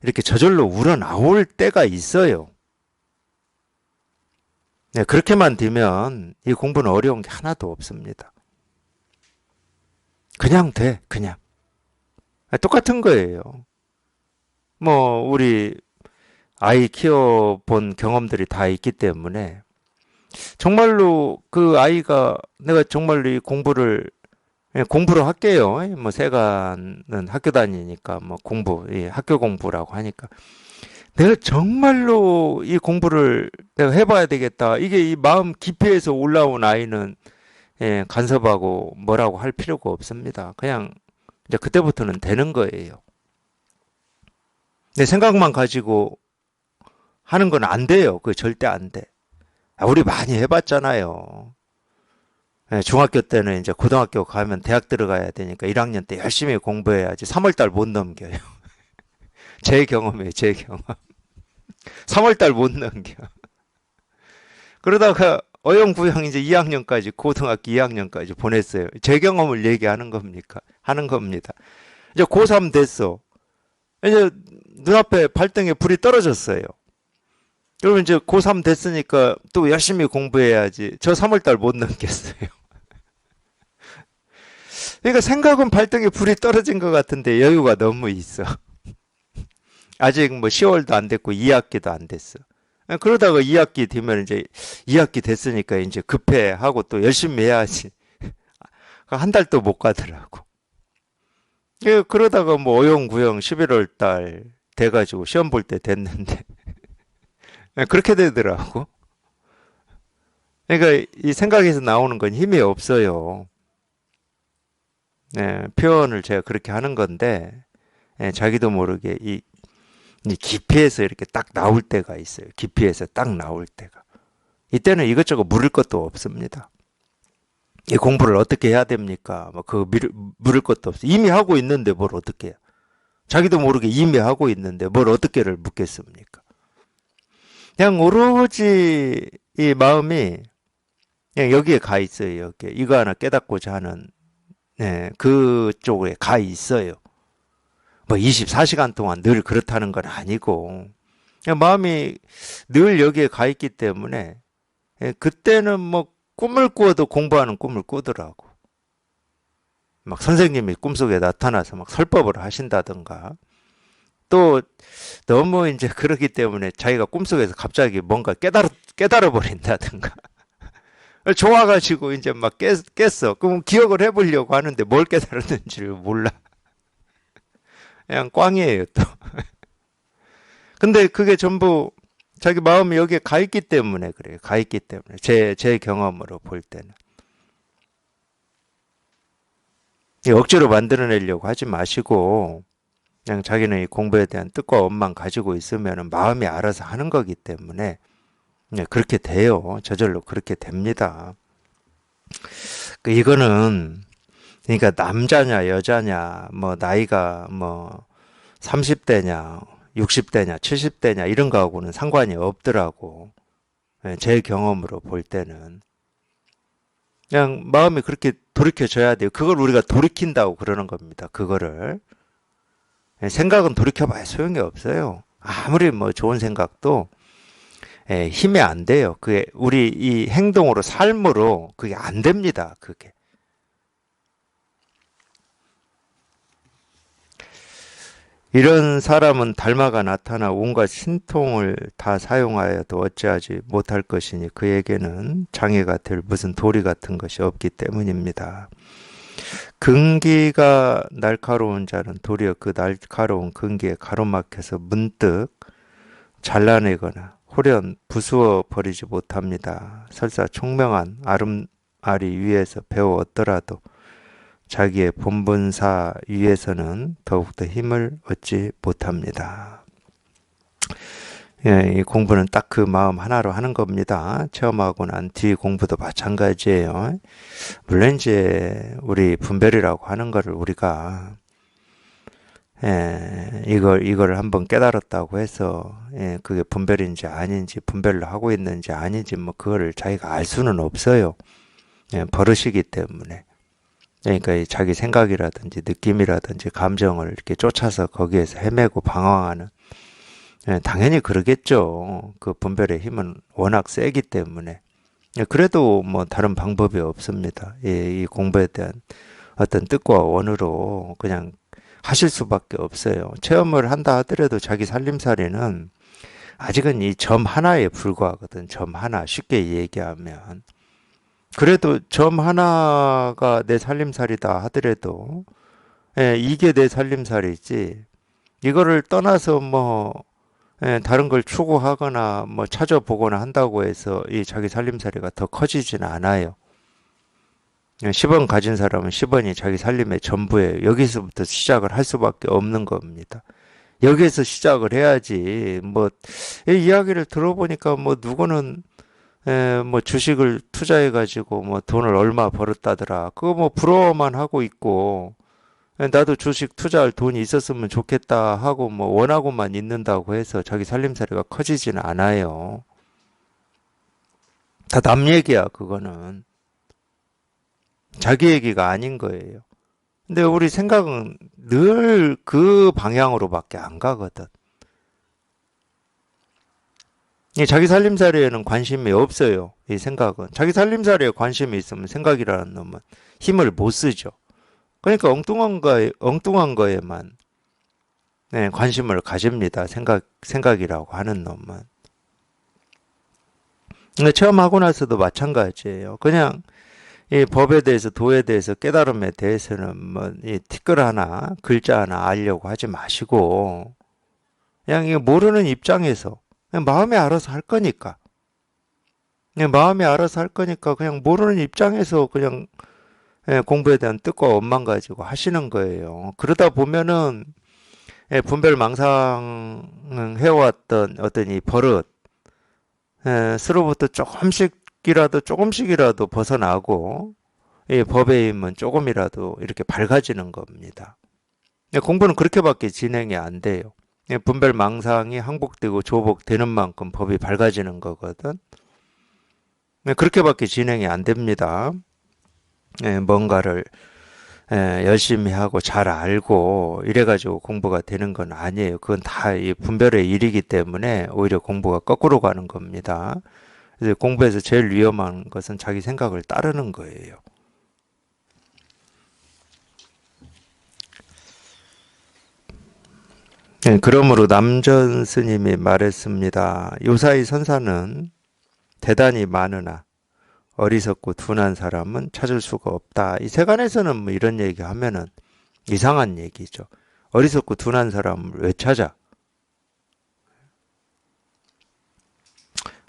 이렇게 저절로 우러나올 때가 있어요. 네, 그렇게만 되면 이 공부는 어려운 게 하나도 없습니다. 그냥 돼, 그냥. 똑같은 거예요. 뭐, 우리 아이 키워본 경험들이 다 있기 때문에 정말로 그 아이가 내가 정말로 이 공부를 공부를 할게요. 뭐 세간은 학교 다니니까 뭐 공부, 학교 공부라고 하니까 내가 정말로 이 공부를 내가 해봐야 되겠다. 이게 이 마음 깊이에서 올라온 아이는 간섭하고 뭐라고 할 필요가 없습니다. 그냥 이제 그때부터는 되는 거예요. 내 생각만 가지고 하는 건 안 돼요. 그거 절대 안 돼. 우리 많이 해봤잖아요. 중학교 때는 이제 고등학교 가면 대학 들어가야 되니까 1학년 때 열심히 공부해야지 3월달 못 넘겨요. 제 경험이에요, 제 경험. 3월달 못 넘겨. 그러다가 어영부영 이제 2학년까지, 고등학교 2학년까지 보냈어요. 제 경험을 얘기하는 겁니까? 하는 겁니다. 이제 고3 됐어. 이제 눈앞에 발등에 불이 떨어졌어요. 그러면 이제 고3 됐으니까 또 열심히 공부해야지. 저 3월달 못 넘겼어요. 그러니까 생각은 발등에 불이 떨어진 것 같은데 여유가 너무 있어. 아직 뭐 10월도 안 됐고 2학기도 안 됐어. 그러다가 2학기 되면 이제 2학기 됐으니까 이제 급해하고 또 열심히 해야지. 한 달도 못 가더라고. 그러다가 뭐 어영부영 11월 달 돼가지고 시험 볼 때 됐는데 그렇게 되더라고. 그러니까 이 생각에서 나오는 건 힘이 없어요. 표현을 제가 그렇게 하는 건데 자기도 모르게 이 깊이에서 이렇게 딱 나올 때가 있어요. 깊이에서 딱 나올 때가. 이때는 이것저것 물을 것도 없습니다. 이 공부를 어떻게 해야 됩니까? 뭐 물을 것도 없어. 이미 하고 있는데 뭘 어떻게 해요? 자기도 모르게 이미 하고 있는데 뭘 어떻게를 묻겠습니까? 그냥 오로지 이 마음이 그냥 여기에 가 있어요. 여기에. 이거 하나 깨닫고자 하는 그쪽에 가 있어요. 뭐 24시간 동안 늘 그렇다는 건 아니고 그냥 마음이 늘 여기에 가 있기 때문에 그때는 뭐 꿈을 꾸어도 공부하는 꿈을 꾸더라고. 막 선생님이 꿈속에 나타나서 막 설법을 하신다든가 또 너무 이제 그러기 때문에 자기가 꿈속에서 갑자기 뭔가 깨달아 버린다든가 좋아가지고 이제 막 깼어. 그럼 기억을 해보려고 하는데 뭘 깨달았는지를 몰라. 그냥 꽝이에요, 또. 근데 그게 전부 자기 마음이 여기에 가 있기 때문에 그래요. 가 있기 때문에. 제 경험으로 볼 때는. 억지로 만들어내려고 하지 마시고, 그냥 자기는 이 공부에 대한 뜻과 원만 가지고 있으면 마음이 알아서 하는 거기 때문에, 그렇게 돼요. 저절로 그렇게 됩니다. 이거는, 그러니까 남자냐, 여자냐, 뭐, 나이가 뭐, 30대냐, 60대냐, 70대냐, 이런 거하고는 상관이 없더라고. 제 경험으로 볼 때는. 그냥 마음이 그렇게 돌이켜져야 돼요. 그걸 우리가 돌이킨다고 그러는 겁니다. 그거를. 생각은 돌이켜봐야 소용이 없어요. 아무리 뭐 좋은 생각도 힘이 안 돼요. 그게 우리 이 행동으로, 삶으로 그게 안 됩니다. 그게. 이런 사람은 달마가 나타나 온갖 신통을 다 사용하여도 어찌하지 못할 것이니 그에게는 장애가 될 무슨 도리 같은 것이 없기 때문입니다. 근기가 날카로운 자는 도리어 그 날카로운 근기에 가로막혀서 문득 잘라내거나 홀연 부수어 버리지 못합니다. 설사 총명한 아름아리 위에서 배웠더라도 자기의 본분사 위에서는 더욱더 힘을 얻지 못합니다. 이 공부는 딱 그 마음 하나로 하는 겁니다. 체험하고 난 뒤 공부도 마찬가지예요. 물론 이제 우리 분별이라고 하는 거를 우리가 이걸 한번 깨달았다고 해서 그게 분별인지 아닌지, 분별로 하고 있는지 아닌지 뭐 그거를 자기가 알 수는 없어요. 버릇이기 때문에. 그러니까 자기 생각이라든지 느낌이라든지 감정을 이렇게 쫓아서 거기에서 헤매고 방황하는, 당연히 그러겠죠. 그 분별의 힘은 워낙 세기 때문에. 그래도 뭐 다른 방법이 없습니다. 이 공부에 대한 어떤 뜻과 원으로 그냥 하실 수밖에 없어요. 체험을 한다 하더라도 자기 살림살이는 아직은 이 점 하나에 불과하거든. 점 하나. 쉽게 얘기하면. 그래도 점 하나가 내 살림살이다 하더라도, 이게 내 살림살이지. 이거를 떠나서 뭐, 다른 걸 추구하거나 뭐 찾아보거나 한다고 해서 이 자기 살림살이가 더 커지지는 않아요. 10원 가진 사람은 10원이 자기 살림의 전부예요. 여기서부터 시작을 할 수밖에 없는 겁니다. 여기에서 시작을 해야지. 뭐, 이 이야기를 들어보니까 뭐 누구는 뭐 주식을 투자해가지고 뭐 돈을 얼마 벌었다더라. 그거 뭐 부러워만 하고 있고, 나도 주식 투자할 돈이 있었으면 좋겠다 하고 뭐 원하고만 있는다고 해서 자기 살림살이가 커지지는 않아요. 다 남 얘기야, 그거는. 자기 얘기가 아닌 거예요. 근데 우리 생각은 늘 그 방향으로밖에 안 가거든. 이 자기 살림살이에는 관심이 없어요. 이 생각은. 자기 살림살이에 관심이 있으면 생각이라는 놈은 힘을 못 쓰죠. 그러니까 엉뚱한 거에만 관심을 가집니다. 생각이라고 하는 놈은. 근데 체험하고 나서도 마찬가지예요. 그냥 이 법에 대해서, 도에 대해서, 깨달음에 대해서는 뭐, 이 티끌 하나, 글자 하나 알려고 하지 마시고, 그냥 이 모르는 입장에서, 그냥 마음이 알아서 할 거니까, 그냥 마음이 알아서 할 거니까, 그냥 모르는 입장에서 그냥 공부에 대한 뜻과 원만 가지고 하시는 거예요. 그러다 보면은, 분별망상 해왔던 어떤 이 버릇, 스로부터 조금씩이라도 벗어나고, 이 법의 힘은 조금이라도 이렇게 밝아지는 겁니다. 공부는 그렇게밖에 진행이 안 돼요. 분별 망상이 항복되고 조복되는 만큼 법이 밝아지는 거거든. 그렇게밖에 진행이 안 됩니다. 뭔가를 열심히 하고 잘 알고 이래가지고 공부가 되는 건 아니에요. 그건 다 이 분별의 일이기 때문에 오히려 공부가 거꾸로 가는 겁니다. 그래서 공부에서 제일 위험한 것은 자기 생각을 따르는 거예요. 그러므로 남전 스님이 말했습니다. 요사이 선사는 대단히 많으나 어리석고 둔한 사람은 찾을 수가 없다. 이 세간에서는 뭐 이런 얘기 하면은 이상한 얘기죠. 어리석고 둔한 사람을 왜 찾아?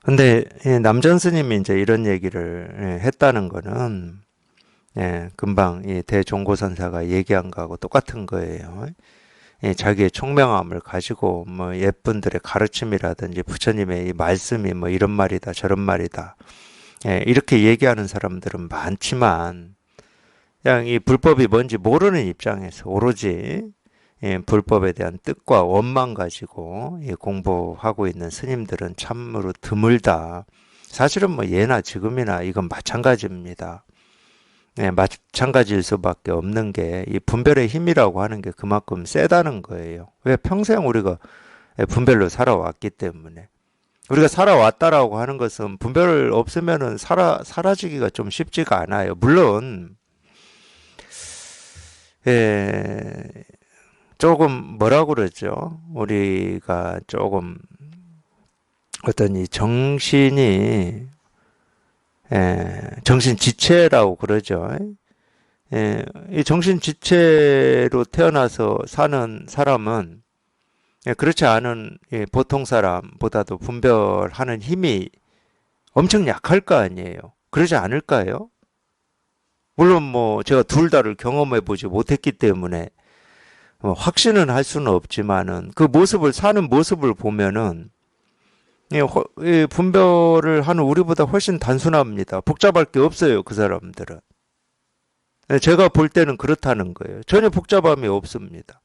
근데 남전 스님이 이제 이런 얘기를 했다는 거는 금방 이 대종고선사가 얘기한 거하고 똑같은 거예요. 자기의 총명함을 가지고 뭐 예쁜들의 가르침이라든지 부처님의 이 말씀이 뭐 이런 말이다 저런 말이다 이렇게 얘기하는 사람들은 많지만 그냥 이 불법이 뭔지 모르는 입장에서 오로지 불법에 대한 뜻과 원만 가지고 공부하고 있는 스님들은 참으로 드물다. 사실은 뭐 예나 지금이나 이건 마찬가지입니다. 마찬가지일 수밖에 없는 게 이 분별의 힘이라고 하는 게 그만큼 세다는 거예요. 왜 평생 우리가 분별로 살아왔기 때문에. 우리가 살아왔다라고 하는 것은 분별 없으면은 사라지기가 좀 쉽지가 않아요. 물론, 조금 뭐라고 그러죠? 우리가 조금 어떤 이 정신이, 정신 지체라고 그러죠. 이 정신 지체로 태어나서 사는 사람은 그렇지 않은 보통 사람보다도 분별하는 힘이 엄청 약할 거 아니에요. 그러지 않을까요? 물론 뭐 제가 둘 다를 경험해 보지 못했기 때문에 확신은 할 수는 없지만은 그 모습을 사는 모습을 보면은 이 분별을 하는 우리보다 훨씬 단순합니다. 복잡할 게 없어요, 그 사람들은. 제가 볼 때는 그렇다는 거예요. 전혀 복잡함이 없습니다.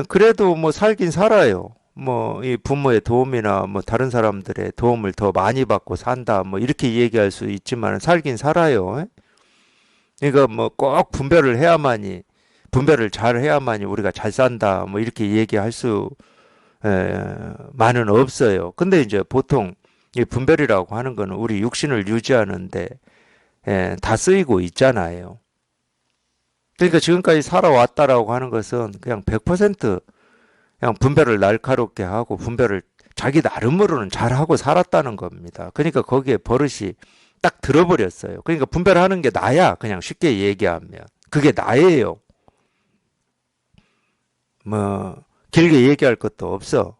그래도 뭐 살긴 살아요. 뭐 이 부모의 도움이나 뭐 다른 사람들의 도움을 더 많이 받고 산다. 뭐 이렇게 얘기할 수 있지만 살긴 살아요. 그러니까 뭐 꼭 분별을 잘 해야만이 우리가 잘 산다. 뭐 이렇게 얘기할 수 만은 없어요. 근데 이제 보통 이 분별이라고 하는 거는 우리 육신을 유지하는데 다 쓰이고 있잖아요. 그러니까 지금까지 살아왔다라고 하는 것은 그냥 100% 그냥 분별을 날카롭게 하고 분별을 자기 나름으로는 잘하고 살았다는 겁니다. 그러니까 거기에 버릇이 딱 들어버렸어요. 그러니까 분별하는 게 나야. 그냥 쉽게 얘기하면. 그게 나예요. 뭐 길게 얘기할 것도 없어.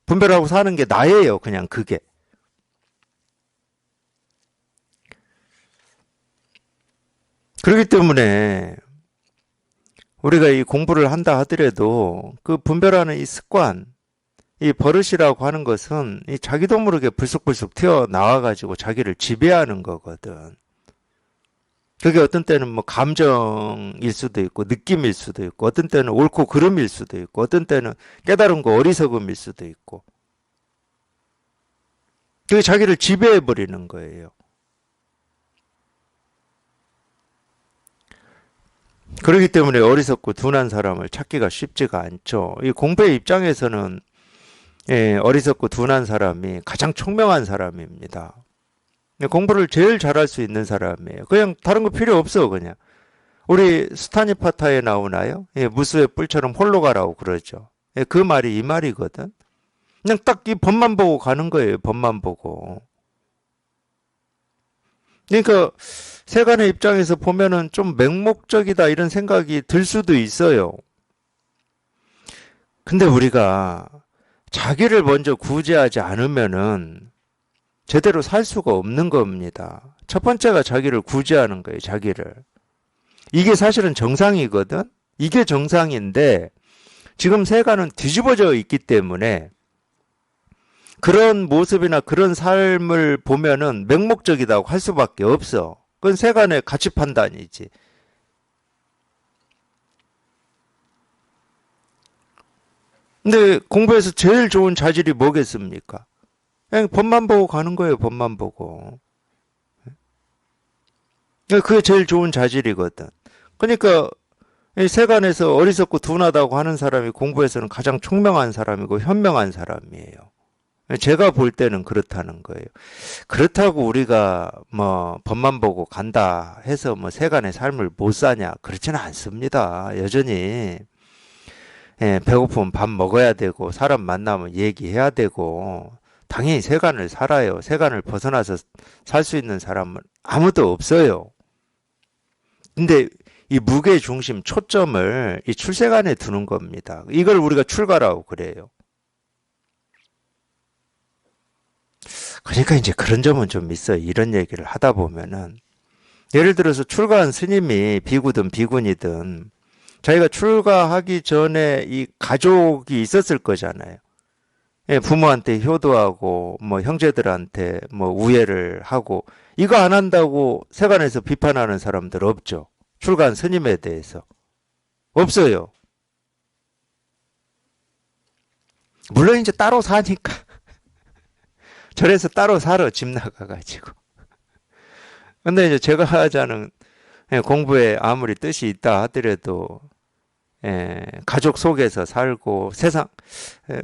분별하고 사는 게 나예요. 그냥 그게. 그렇기 때문에 우리가 이 공부를 한다 하더라도 그 분별하는 이 습관, 이 버릇이라고 하는 것은 이 자기도 모르게 불쑥불쑥 튀어나와가지고 자기를 지배하는 거거든. 그게 어떤 때는 뭐 감정일 수도 있고 느낌일 수도 있고 어떤 때는 옳고 그름일 수도 있고 어떤 때는 깨달은 거 어리석음일 수도 있고 그게 자기를 지배해 버리는 거예요. 그렇기 때문에 어리석고 둔한 사람을 찾기가 쉽지가 않죠. 이 공부의 입장에서는 어리석고 둔한 사람이 가장 총명한 사람입니다. 공부를 제일 잘할 수 있는 사람이에요. 그냥 다른 거 필요 없어 그냥. 우리 스타니파타에 나오나요? 무수의 뿔처럼 홀로 가라고 그러죠. 그 말이 이 말이거든. 그냥 딱 이 법만 보고 가는 거예요. 법만 보고. 그러니까 세간의 입장에서 보면은 좀 맹목적이다 이런 생각이 들 수도 있어요. 근데 우리가 자기를 먼저 구제하지 않으면은 제대로 살 수가 없는 겁니다. 첫 번째가 자기를 구제하는 거예요. 자기를. 이게 사실은 정상이거든. 이게 정상인데 지금 세간은 뒤집어져 있기 때문에 그런 모습이나 그런 삶을 보면은 맹목적이라고 할 수밖에 없어. 그건 세간의 가치 판단이지. 근데 공부에서 제일 좋은 자질이 뭐겠습니까? 그냥 법만 보고 가는 거예요. 법만 보고. 그게 제일 좋은 자질이거든. 그러니까 이 세간에서 어리석고 둔하다고 하는 사람이 공부에서는 가장 총명한 사람이고 현명한 사람이에요. 제가 볼 때는 그렇다는 거예요. 그렇다고 우리가 뭐 법만 보고 간다 해서 뭐 세간의 삶을 못 사냐? 그렇지는 않습니다. 여전히 배고프면 밥 먹어야 되고 사람 만나면 얘기해야 되고 당연히 세간을 살아요. 세간을 벗어나서 살 수 있는 사람은 아무도 없어요. 근데 이 무게 중심 초점을 이 출세간에 두는 겁니다. 이걸 우리가 출가라고 그래요. 그러니까 이제 그런 점은 좀 있어요. 이런 얘기를 하다 보면은 예를 들어서 출가한 스님이 비구든 비구니든 자기가 출가하기 전에 이 가족이 있었을 거잖아요. 부모한테 효도하고 뭐 형제들한테 뭐 우애를 하고 이거 안 한다고 세간에서 비판하는 사람들 없죠. 출가한 스님에 대해서 없어요. 물론 이제 따로 사니까 절에서 따로 살아 집 나가가지고. 근데 이제 제가 하자는 공부에 아무리 뜻이 있다 하더라도 가족 속에서 살고 세상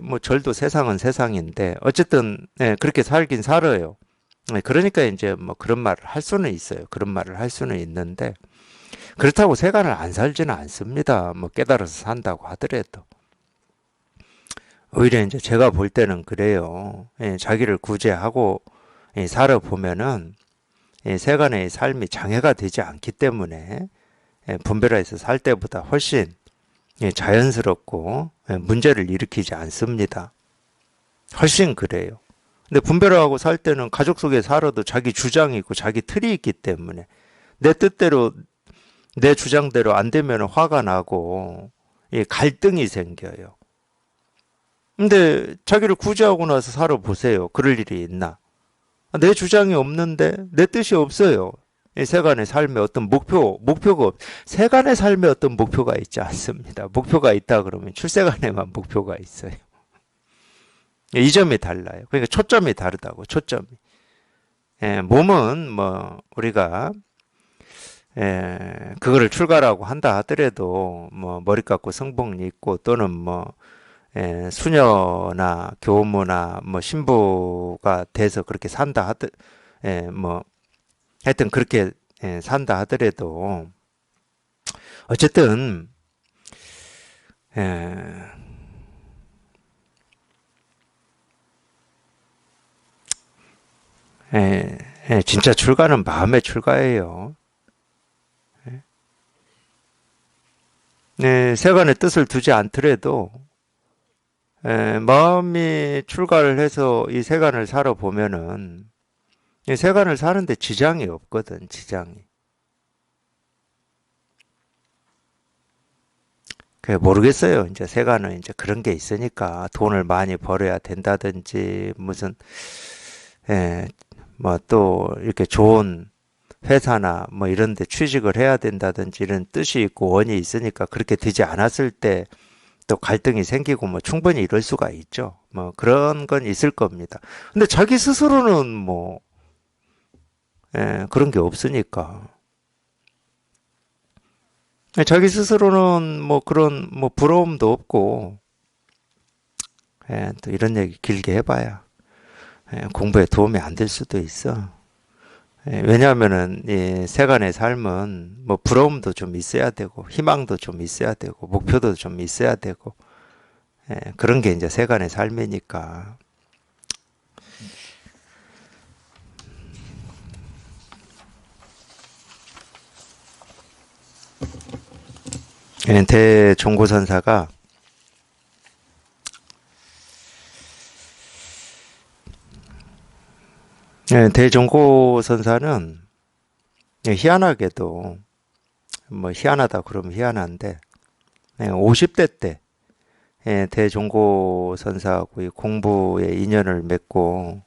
뭐 절도 세상은 세상인데 어쨌든 그렇게 살긴 살아요. 그러니까 이제 뭐 그런 말을 할 수는 있어요. 그런 말을 할 수는 있는데 그렇다고 세간을 안 살지는 않습니다. 뭐 깨달아서 산다고 하더라도 오히려 이제 제가 볼 때는 그래요. 자기를 구제하고 살아보면은 세간의 삶이 장애가 되지 않기 때문에 분별해서 살 때보다 훨씬 자연스럽고 문제를 일으키지 않습니다. 훨씬 그래요. 근데 분별하고 살 때는 가족 속에 살아도 자기 주장이 있고 자기 틀이 있기 때문에 내 뜻대로 내 주장대로 안 되면 화가 나고 갈등이 생겨요. 근데 자기를 구제하고 나서 살아보세요. 그럴 일이 있나? 내 주장이 없는데 내 뜻이 없어요. 이 세간의 삶에 어떤 목표가 세간의 삶에 어떤 목표가 있지 않습니다. 목표가 있다 그러면 출세간에만 목표가 있어요. 이 점이 달라요. 그러니까 초점이 다르다고, 초점이. 몸은 뭐 우리가 그거를 출가라고 한다 하더라도 뭐 머리 깎고 성복 입고 또는 뭐 수녀나 교무나 뭐 신부가 돼서 그렇게 산다 뭐 하여튼 그렇게 산다 하더라도 어쨌든 예, 진짜 출가는 마음의 출가예요. 세간의 뜻을 두지 않더라도 마음이 출가를 해서 이 세간을 살아보면은 이 세간을 사는데 지장이 없거든, 지장이. 그래, 모르겠어요. 이제 세간은 이제 그런 게 있으니까 돈을 많이 벌어야 된다든지 무슨 뭐 또 이렇게 좋은 회사나 뭐 이런 데 취직을 해야 된다든지 이런 뜻이 있고 원이 있으니까 그렇게 되지 않았을 때 또 갈등이 생기고 뭐 충분히 이럴 수가 있죠. 뭐 그런 건 있을 겁니다. 근데 자기 스스로는 뭐 그런 게 없으니까. 자기 스스로는 뭐 그런 뭐 부러움도 없고 또 이런 얘기 길게 해봐야 공부에 도움이 안 될 수도 있어. 왜냐하면은 이 세간의 삶은 뭐 부러움도 좀 있어야 되고 희망도 좀 있어야 되고 목표도 좀 있어야 되고 그런 게 이제 세간의 삶이니까. 대종고선사가 대종고선사는 희한하게도 뭐 희한하다 그러면 희한한데 50대 때 대종고선사하고 이 공부에 인연을 맺고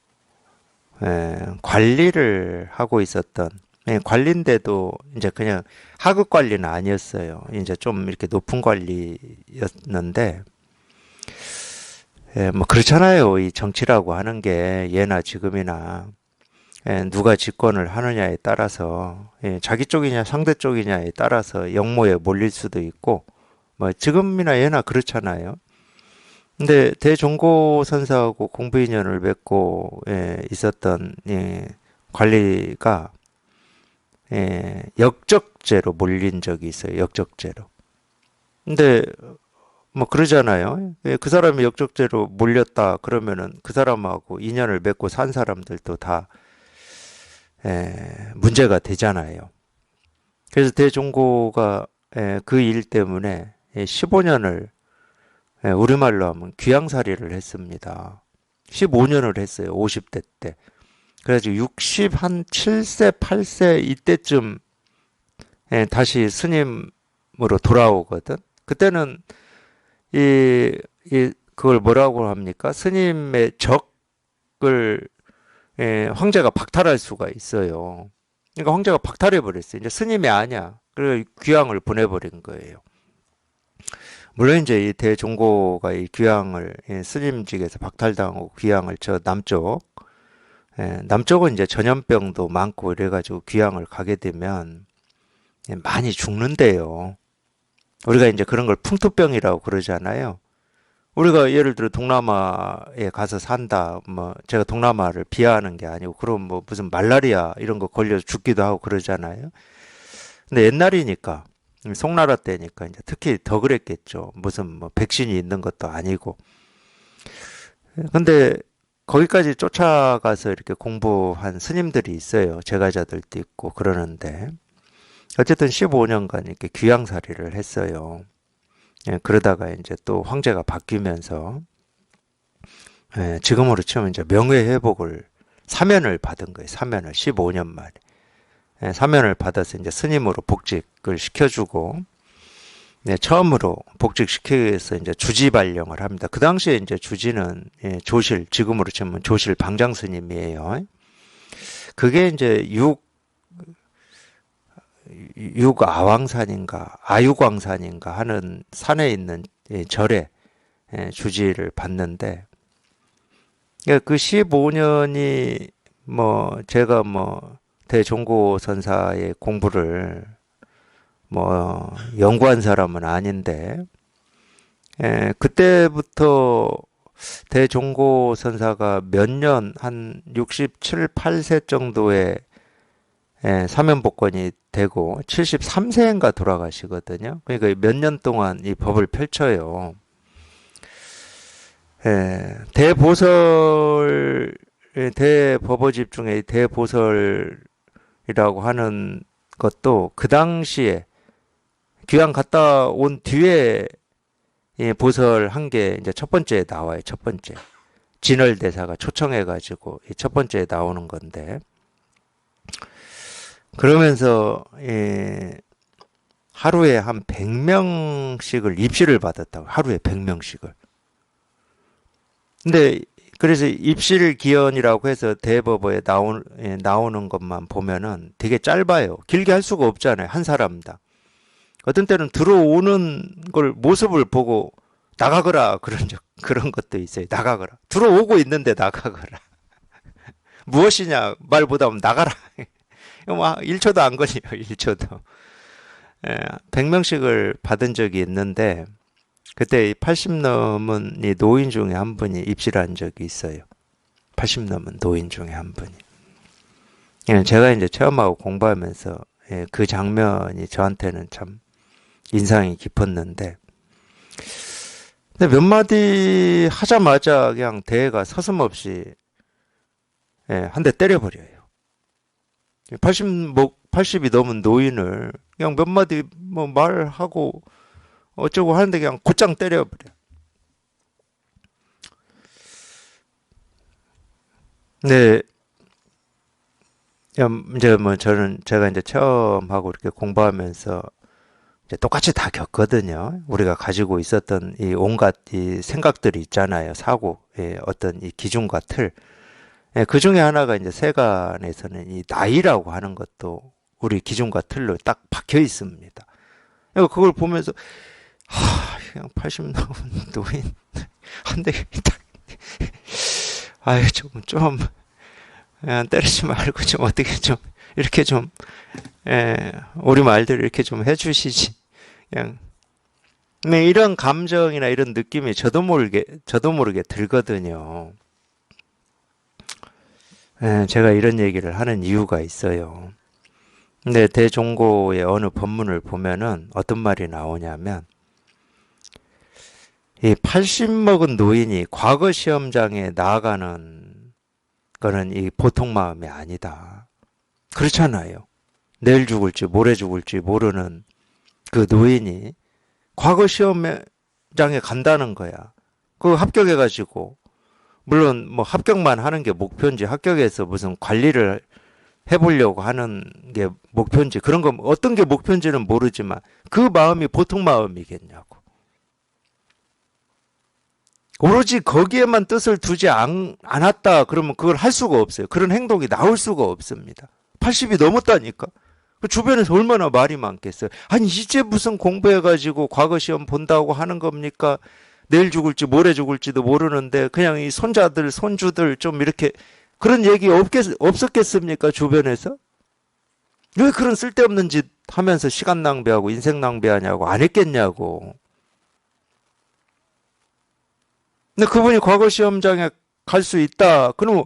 관리를 하고 있었던 관리인데도 이제 그냥 하급 관리는 아니었어요. 이제 좀 이렇게 높은 관리였는데 뭐 그렇잖아요. 이 정치라고 하는 게 예나 지금이나 누가 집권을 하느냐에 따라서 자기 쪽이냐 상대 쪽이냐에 따라서 역모에 몰릴 수도 있고 뭐 지금이나 예나 그렇잖아요. 근데 대종고 선사하고 공부 인연을 맺고 있었던 관리가 역적죄로 몰린 적이 있어요. 역적죄로. 근데 뭐 그러잖아요. 그 사람이 역적죄로 몰렸다 그러면은 그 사람하고 인연을 맺고 산 사람들도 다 문제가 되잖아요. 그래서 대종고가 그 일 때문에 15년을 우리말로 하면 귀양살이를 했습니다. 15년을 했어요. 50대 때. 그래가지고 60한 7세, 8세 이때쯤 다시 스님으로 돌아오거든. 그때는 그걸 뭐라고 합니까? 스님의 적을 황제가 박탈할 수가 있어요. 그러니까 황제가 박탈해 버렸어요. 이제 스님이 아니야. 그래서 귀양을 보내버린 거예요. 물론 이제 이 대종고가 이 귀양을 스님직에서 박탈당하고 귀양을 저 남쪽은 이제 전염병도 많고 이래가지고 귀양을 가게 되면 많이 죽는데요. 우리가 이제 그런 걸 풍토병이라고 그러잖아요. 우리가 예를 들어 동남아에 가서 산다, 뭐 제가 동남아를 비하하는 게 아니고 그럼 뭐 무슨 말라리아 이런 거 걸려서 죽기도 하고 그러잖아요. 근데 옛날이니까 송나라 때니까 이제 특히 더 그랬겠죠. 무슨 뭐 백신이 있는 것도 아니고. 근데 거기까지 쫓아가서 이렇게 공부한 스님들이 있어요. 제가자들도 있고 그러는데 어쨌든 15년간 이렇게 귀양살이를 했어요. 그러다가 이제 또 황제가 바뀌면서 지금으로 치면 이제 명예회복을 사면을 받은 거예요. 사면을 15년 만에. 사면을 받아서 이제 스님으로 복직을 시켜주고 처음으로 복직시키기 위해서 이제 주지 발령을 합니다. 그 당시에 이제 주지는 조실, 지금으로 치면 조실 방장 스님이에요. 그게 이제 육아왕산인가 아유광산인가 하는 산에 있는 절에 주지를 받는데 그 15년이 뭐 제가 뭐 대종고 선사의 공부를 뭐 연구한 사람은 아닌데 그때부터 대종고 선사가 몇 년, 한 67, 8세 정도에 사면복권이 되고 73세인가 돌아가시거든요. 그러니까 몇 년 동안 이 법을 펼쳐요. 대보설, 대법어집 중에 대보설이라고 하는 것도 그 당시에 귀양 갔다 온 뒤에 보설 한 게 이제 첫 번째에 나와요. 첫 번째. 진월대사가 초청해가지고 첫 번째에 나오는 건데. 그러면서 하루에 한 100명씩을 입시를 받았다고. 하루에 100명씩을. 근데 그래서 입실 기원이라고 해서 대법어에 나오는 것만 보면은 되게 짧아요. 길게 할 수가 없잖아요. 한 사람당. 어떤 때는 들어오는 걸 모습을 보고 나가거라 그런 것도 있어요. 나가거라. 들어오고 있는데 나가거라. 무엇이냐 말보다 나가라. 1초도 안 걸려요. 1초도. 100명씩을 받은 적이 있는데 그때 80 넘은 이 노인 중에 한 분이 입실한 적이 있어요. 80 넘은 노인 중에 한 분이. 제가 이제 체험하고 공부하면서 그 장면이 저한테는 참 인상이 깊었는데, 근데 몇 마디 하자마자 그냥 대가 서슴없이 한 대 때려버려요. 80이 넘은 노인을 그냥 몇 마디 뭐 말하고 어쩌고 하는데 그냥 곧장 때려버려. 네, 이제 뭐 제가 이제 체험하고 이렇게 공부하면서 이제 똑같이 다 겪거든요. 우리가 가지고 있었던 이 온갖 이 생각들이 있잖아요. 사고, 어떤 이 기준과 틀. 그 중에 하나가 이제 세간에서는 이 나이라고 하는 것도 우리 기준과 틀로 딱 박혀 있습니다. 그걸 보면서 그냥 80 넘은 노인 한대 딱, 아유 좀 그냥 때리지 말고 좀 어떻게 좀 이렇게 좀 우리 말대로 이렇게 좀 해주시지. 그냥 이런 감정이나 이런 느낌이 저도 모르게 들거든요. 제가 이런 얘기를 하는 이유가 있어요. 근데 대종고의 어느 법문을 보면은 어떤 말이 나오냐면 이 80 먹은 노인이 과거 시험장에 나아가는 거는 이 보통 마음이 아니다. 그렇잖아요. 내일 죽을지 모레 죽을지 모르는 그 노인이 과거 시험장에 간다는 거야. 그 합격해가지고 물론 뭐 합격만 하는 게 목표인지 합격해서 무슨 관리를 해보려고 하는 게 목표인지 그런 거 어떤 게 목표인지는 모르지만 그 마음이 보통 마음이겠냐고. 오로지 거기에만 뜻을 두지 않았다 그러면 그걸 할 수가 없어요. 그런 행동이 나올 수가 없습니다. 80이 넘었다니까. 그 주변에서 얼마나 말이 많겠어요. 아니 이제 무슨 공부해가지고 과거 시험 본다고 하는 겁니까? 내일 죽을지 모레 죽을지도 모르는데 그냥 이 손자들 손주들 좀 이렇게 그런 얘기 없었겠습니까? 주변에서? 왜 그런 쓸데없는 짓 하면서 시간 낭비하고 인생 낭비하냐고 안 했겠냐고. 근데 그분이 과거 시험장에 갈 수 있다. 그럼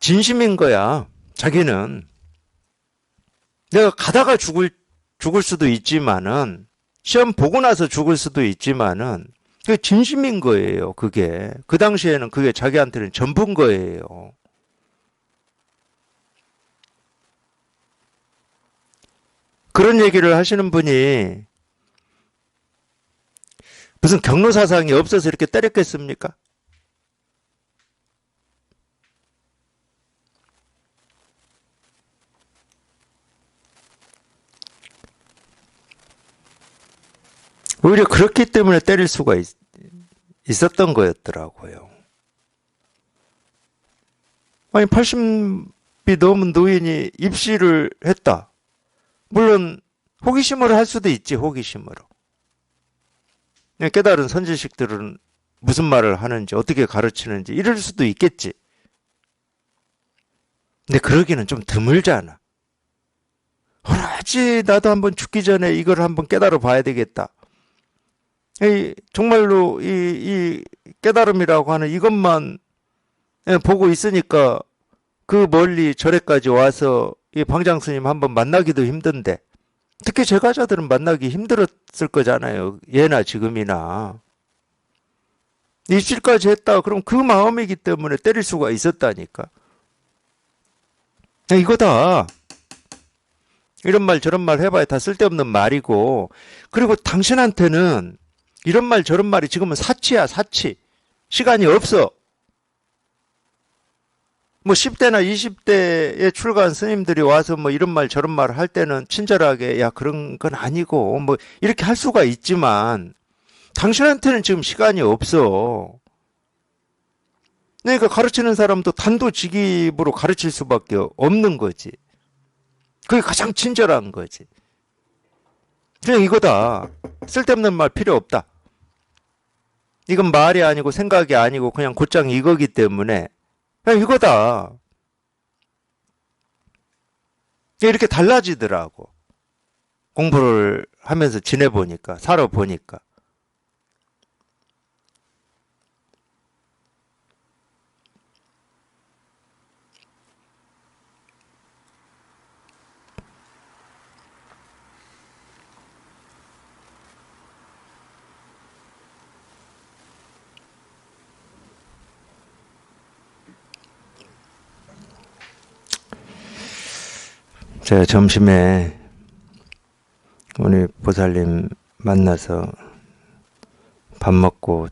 진심인 거야. 자기는. 내가 가다가 죽을 수도 있지만은, 시험 보고 나서 죽을 수도 있지만은, 그게 진심인 거예요, 그게. 그 당시에는 그게 자기한테는 전부인 거예요. 그런 얘기를 하시는 분이 무슨 경로사상이 없어서 이렇게 때렸겠습니까? 오히려 그렇기 때문에 때릴 수가 있었던 거였더라고요. 아니 80이 넘은 노인이 입시를 했다. 물론 호기심으로 할 수도 있지. 호기심으로. 깨달은 선지식들은 무슨 말을 하는지 어떻게 가르치는지 이럴 수도 있겠지. 근데 그러기는 좀 드물잖아. 허라지 나도 한번 죽기 전에 이걸 한번 깨달아 봐야 되겠다. 정말로 이 깨달음이라고 하는 이것만 보고 있으니까 그 멀리 절에까지 와서 이 방장 스님 한번 만나기도 힘든데, 특히 제가자들은 만나기 힘들었을 거잖아요. 예나 지금이나. 입실까지 했다. 그럼 그 마음이기 때문에 때릴 수가 있었다니까. 이거다. 이런 말 저런 말 해봐야 다 쓸데없는 말이고, 그리고 당신한테는 이런 말 저런 말이 지금은 사치야, 사치. 시간이 없어. 뭐 10대나 20대에 출가한 스님들이 와서 뭐 이런 말 저런 말 할 때는 친절하게 야 그런 건 아니고 뭐 이렇게 할 수가 있지만, 당신한테는 지금 시간이 없어. 그러니까 가르치는 사람도 단도직입으로 가르칠 수밖에 없는 거지. 그게 가장 친절한 거지. 그냥 이거다. 쓸데없는 말 필요 없다. 이건 말이 아니고 생각이 아니고 그냥 곧장 이거기 때문에 그냥 이거다. 이렇게 달라지더라고. 공부를 하면서 지내보니까, 살아보니까. 제가 점심에 우리 보살님 만나서 밥 먹고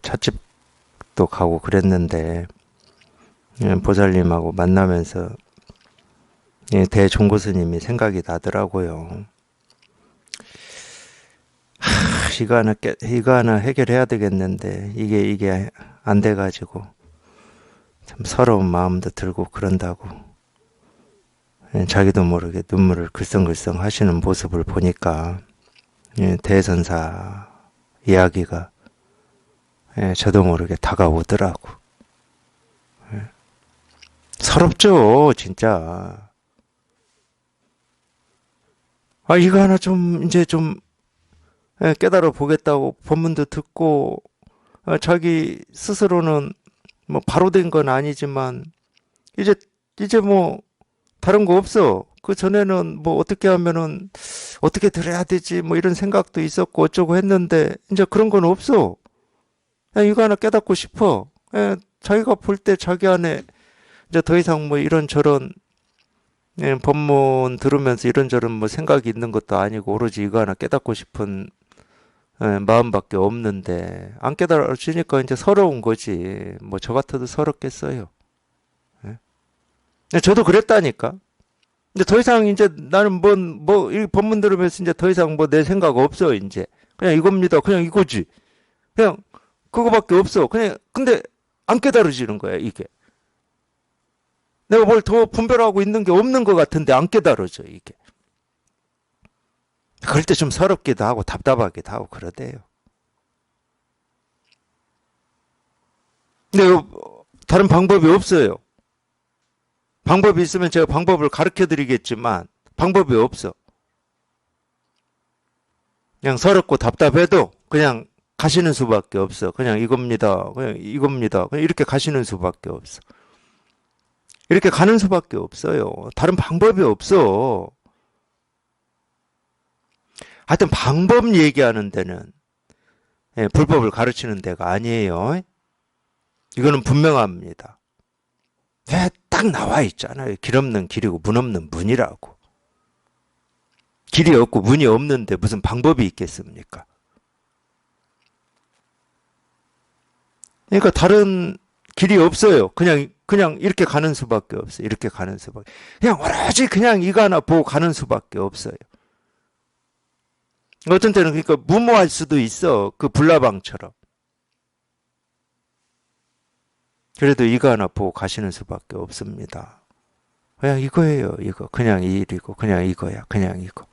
찻집도 가고 그랬는데, 보살님하고 만나면서 대종고 스님이 생각이 나더라고요. 이거 하나 해결해야 되겠는데 이게 안 돼가지고 참 서러운 마음도 들고 그런다고. 자기도 모르게 눈물을 글썽글썽 하시는 모습을 보니까 대선사 이야기가 저도 모르게 다가오더라고. 서럽죠, 진짜. 이거 하나 좀 이제 좀 깨달아 보겠다고 법문도 듣고, 자기 스스로는 뭐 바로 된 건 아니지만 이제 뭐 다른 거 없어. 그 전에는 뭐 어떻게 하면은 어떻게 들어야 되지 뭐 이런 생각도 있었고 어쩌고 했는데 이제 그런 건 없어. 그냥 이거 하나 깨닫고 싶어. 자기가 볼 때 자기 안에 이제 더 이상 뭐 이런저런 법문 들으면서 이런저런 뭐 생각이 있는 것도 아니고 오로지 이거 하나 깨닫고 싶은 마음밖에 없는데, 안 깨달아지니까 이제 서러운 거지. 뭐 저 같아도 서럽겠어요. 저도 그랬다니까. 이제 더 이상 이제 나는 이 법문 들으면서 이제 더 이상 뭐 내 생각 없어, 이제. 그냥 이겁니다. 그냥 이거지. 그냥 그거밖에 없어. 그냥, 근데 안 깨달아지는 거야, 이게. 내가 뭘 더 분별하고 있는 게 없는 것 같은데 안 깨달아져, 이게. 그럴 때 좀 서럽기도 하고 답답하기도 하고 그러대요. 근데 다른 방법이 없어요. 방법이 있으면 제가 방법을 가르쳐 드리겠지만 방법이 없어. 그냥 서럽고 답답해도 그냥 가시는 수밖에 없어. 그냥 이겁니다. 그냥 이겁니다. 그냥 이렇게 가시는 수밖에 없어. 이렇게 가는 수밖에 없어요. 다른 방법이 없어. 하여튼 방법 얘기하는 데는 불법을 가르치는 데가 아니에요. 이거는 분명합니다. 왜 딱 나와 있잖아요. 길 없는 길이고 문 없는 문이라고. 길이 없고 문이 없는데 무슨 방법이 있겠습니까? 그러니까 다른 길이 없어요. 그냥 이렇게 가는 수밖에 없어요. 이렇게 가는 수밖에. 그냥 오로지 그냥 이거 하나 보고 가는 수밖에 없어요. 어떤 때는 그러니까 무모할 수도 있어. 그 불나방처럼. 그래도 이거 하나 보고 가시는 수밖에 없습니다. 그냥 이거예요, 이거. 그냥 이 일이고, 그냥 이거야, 그냥 이거.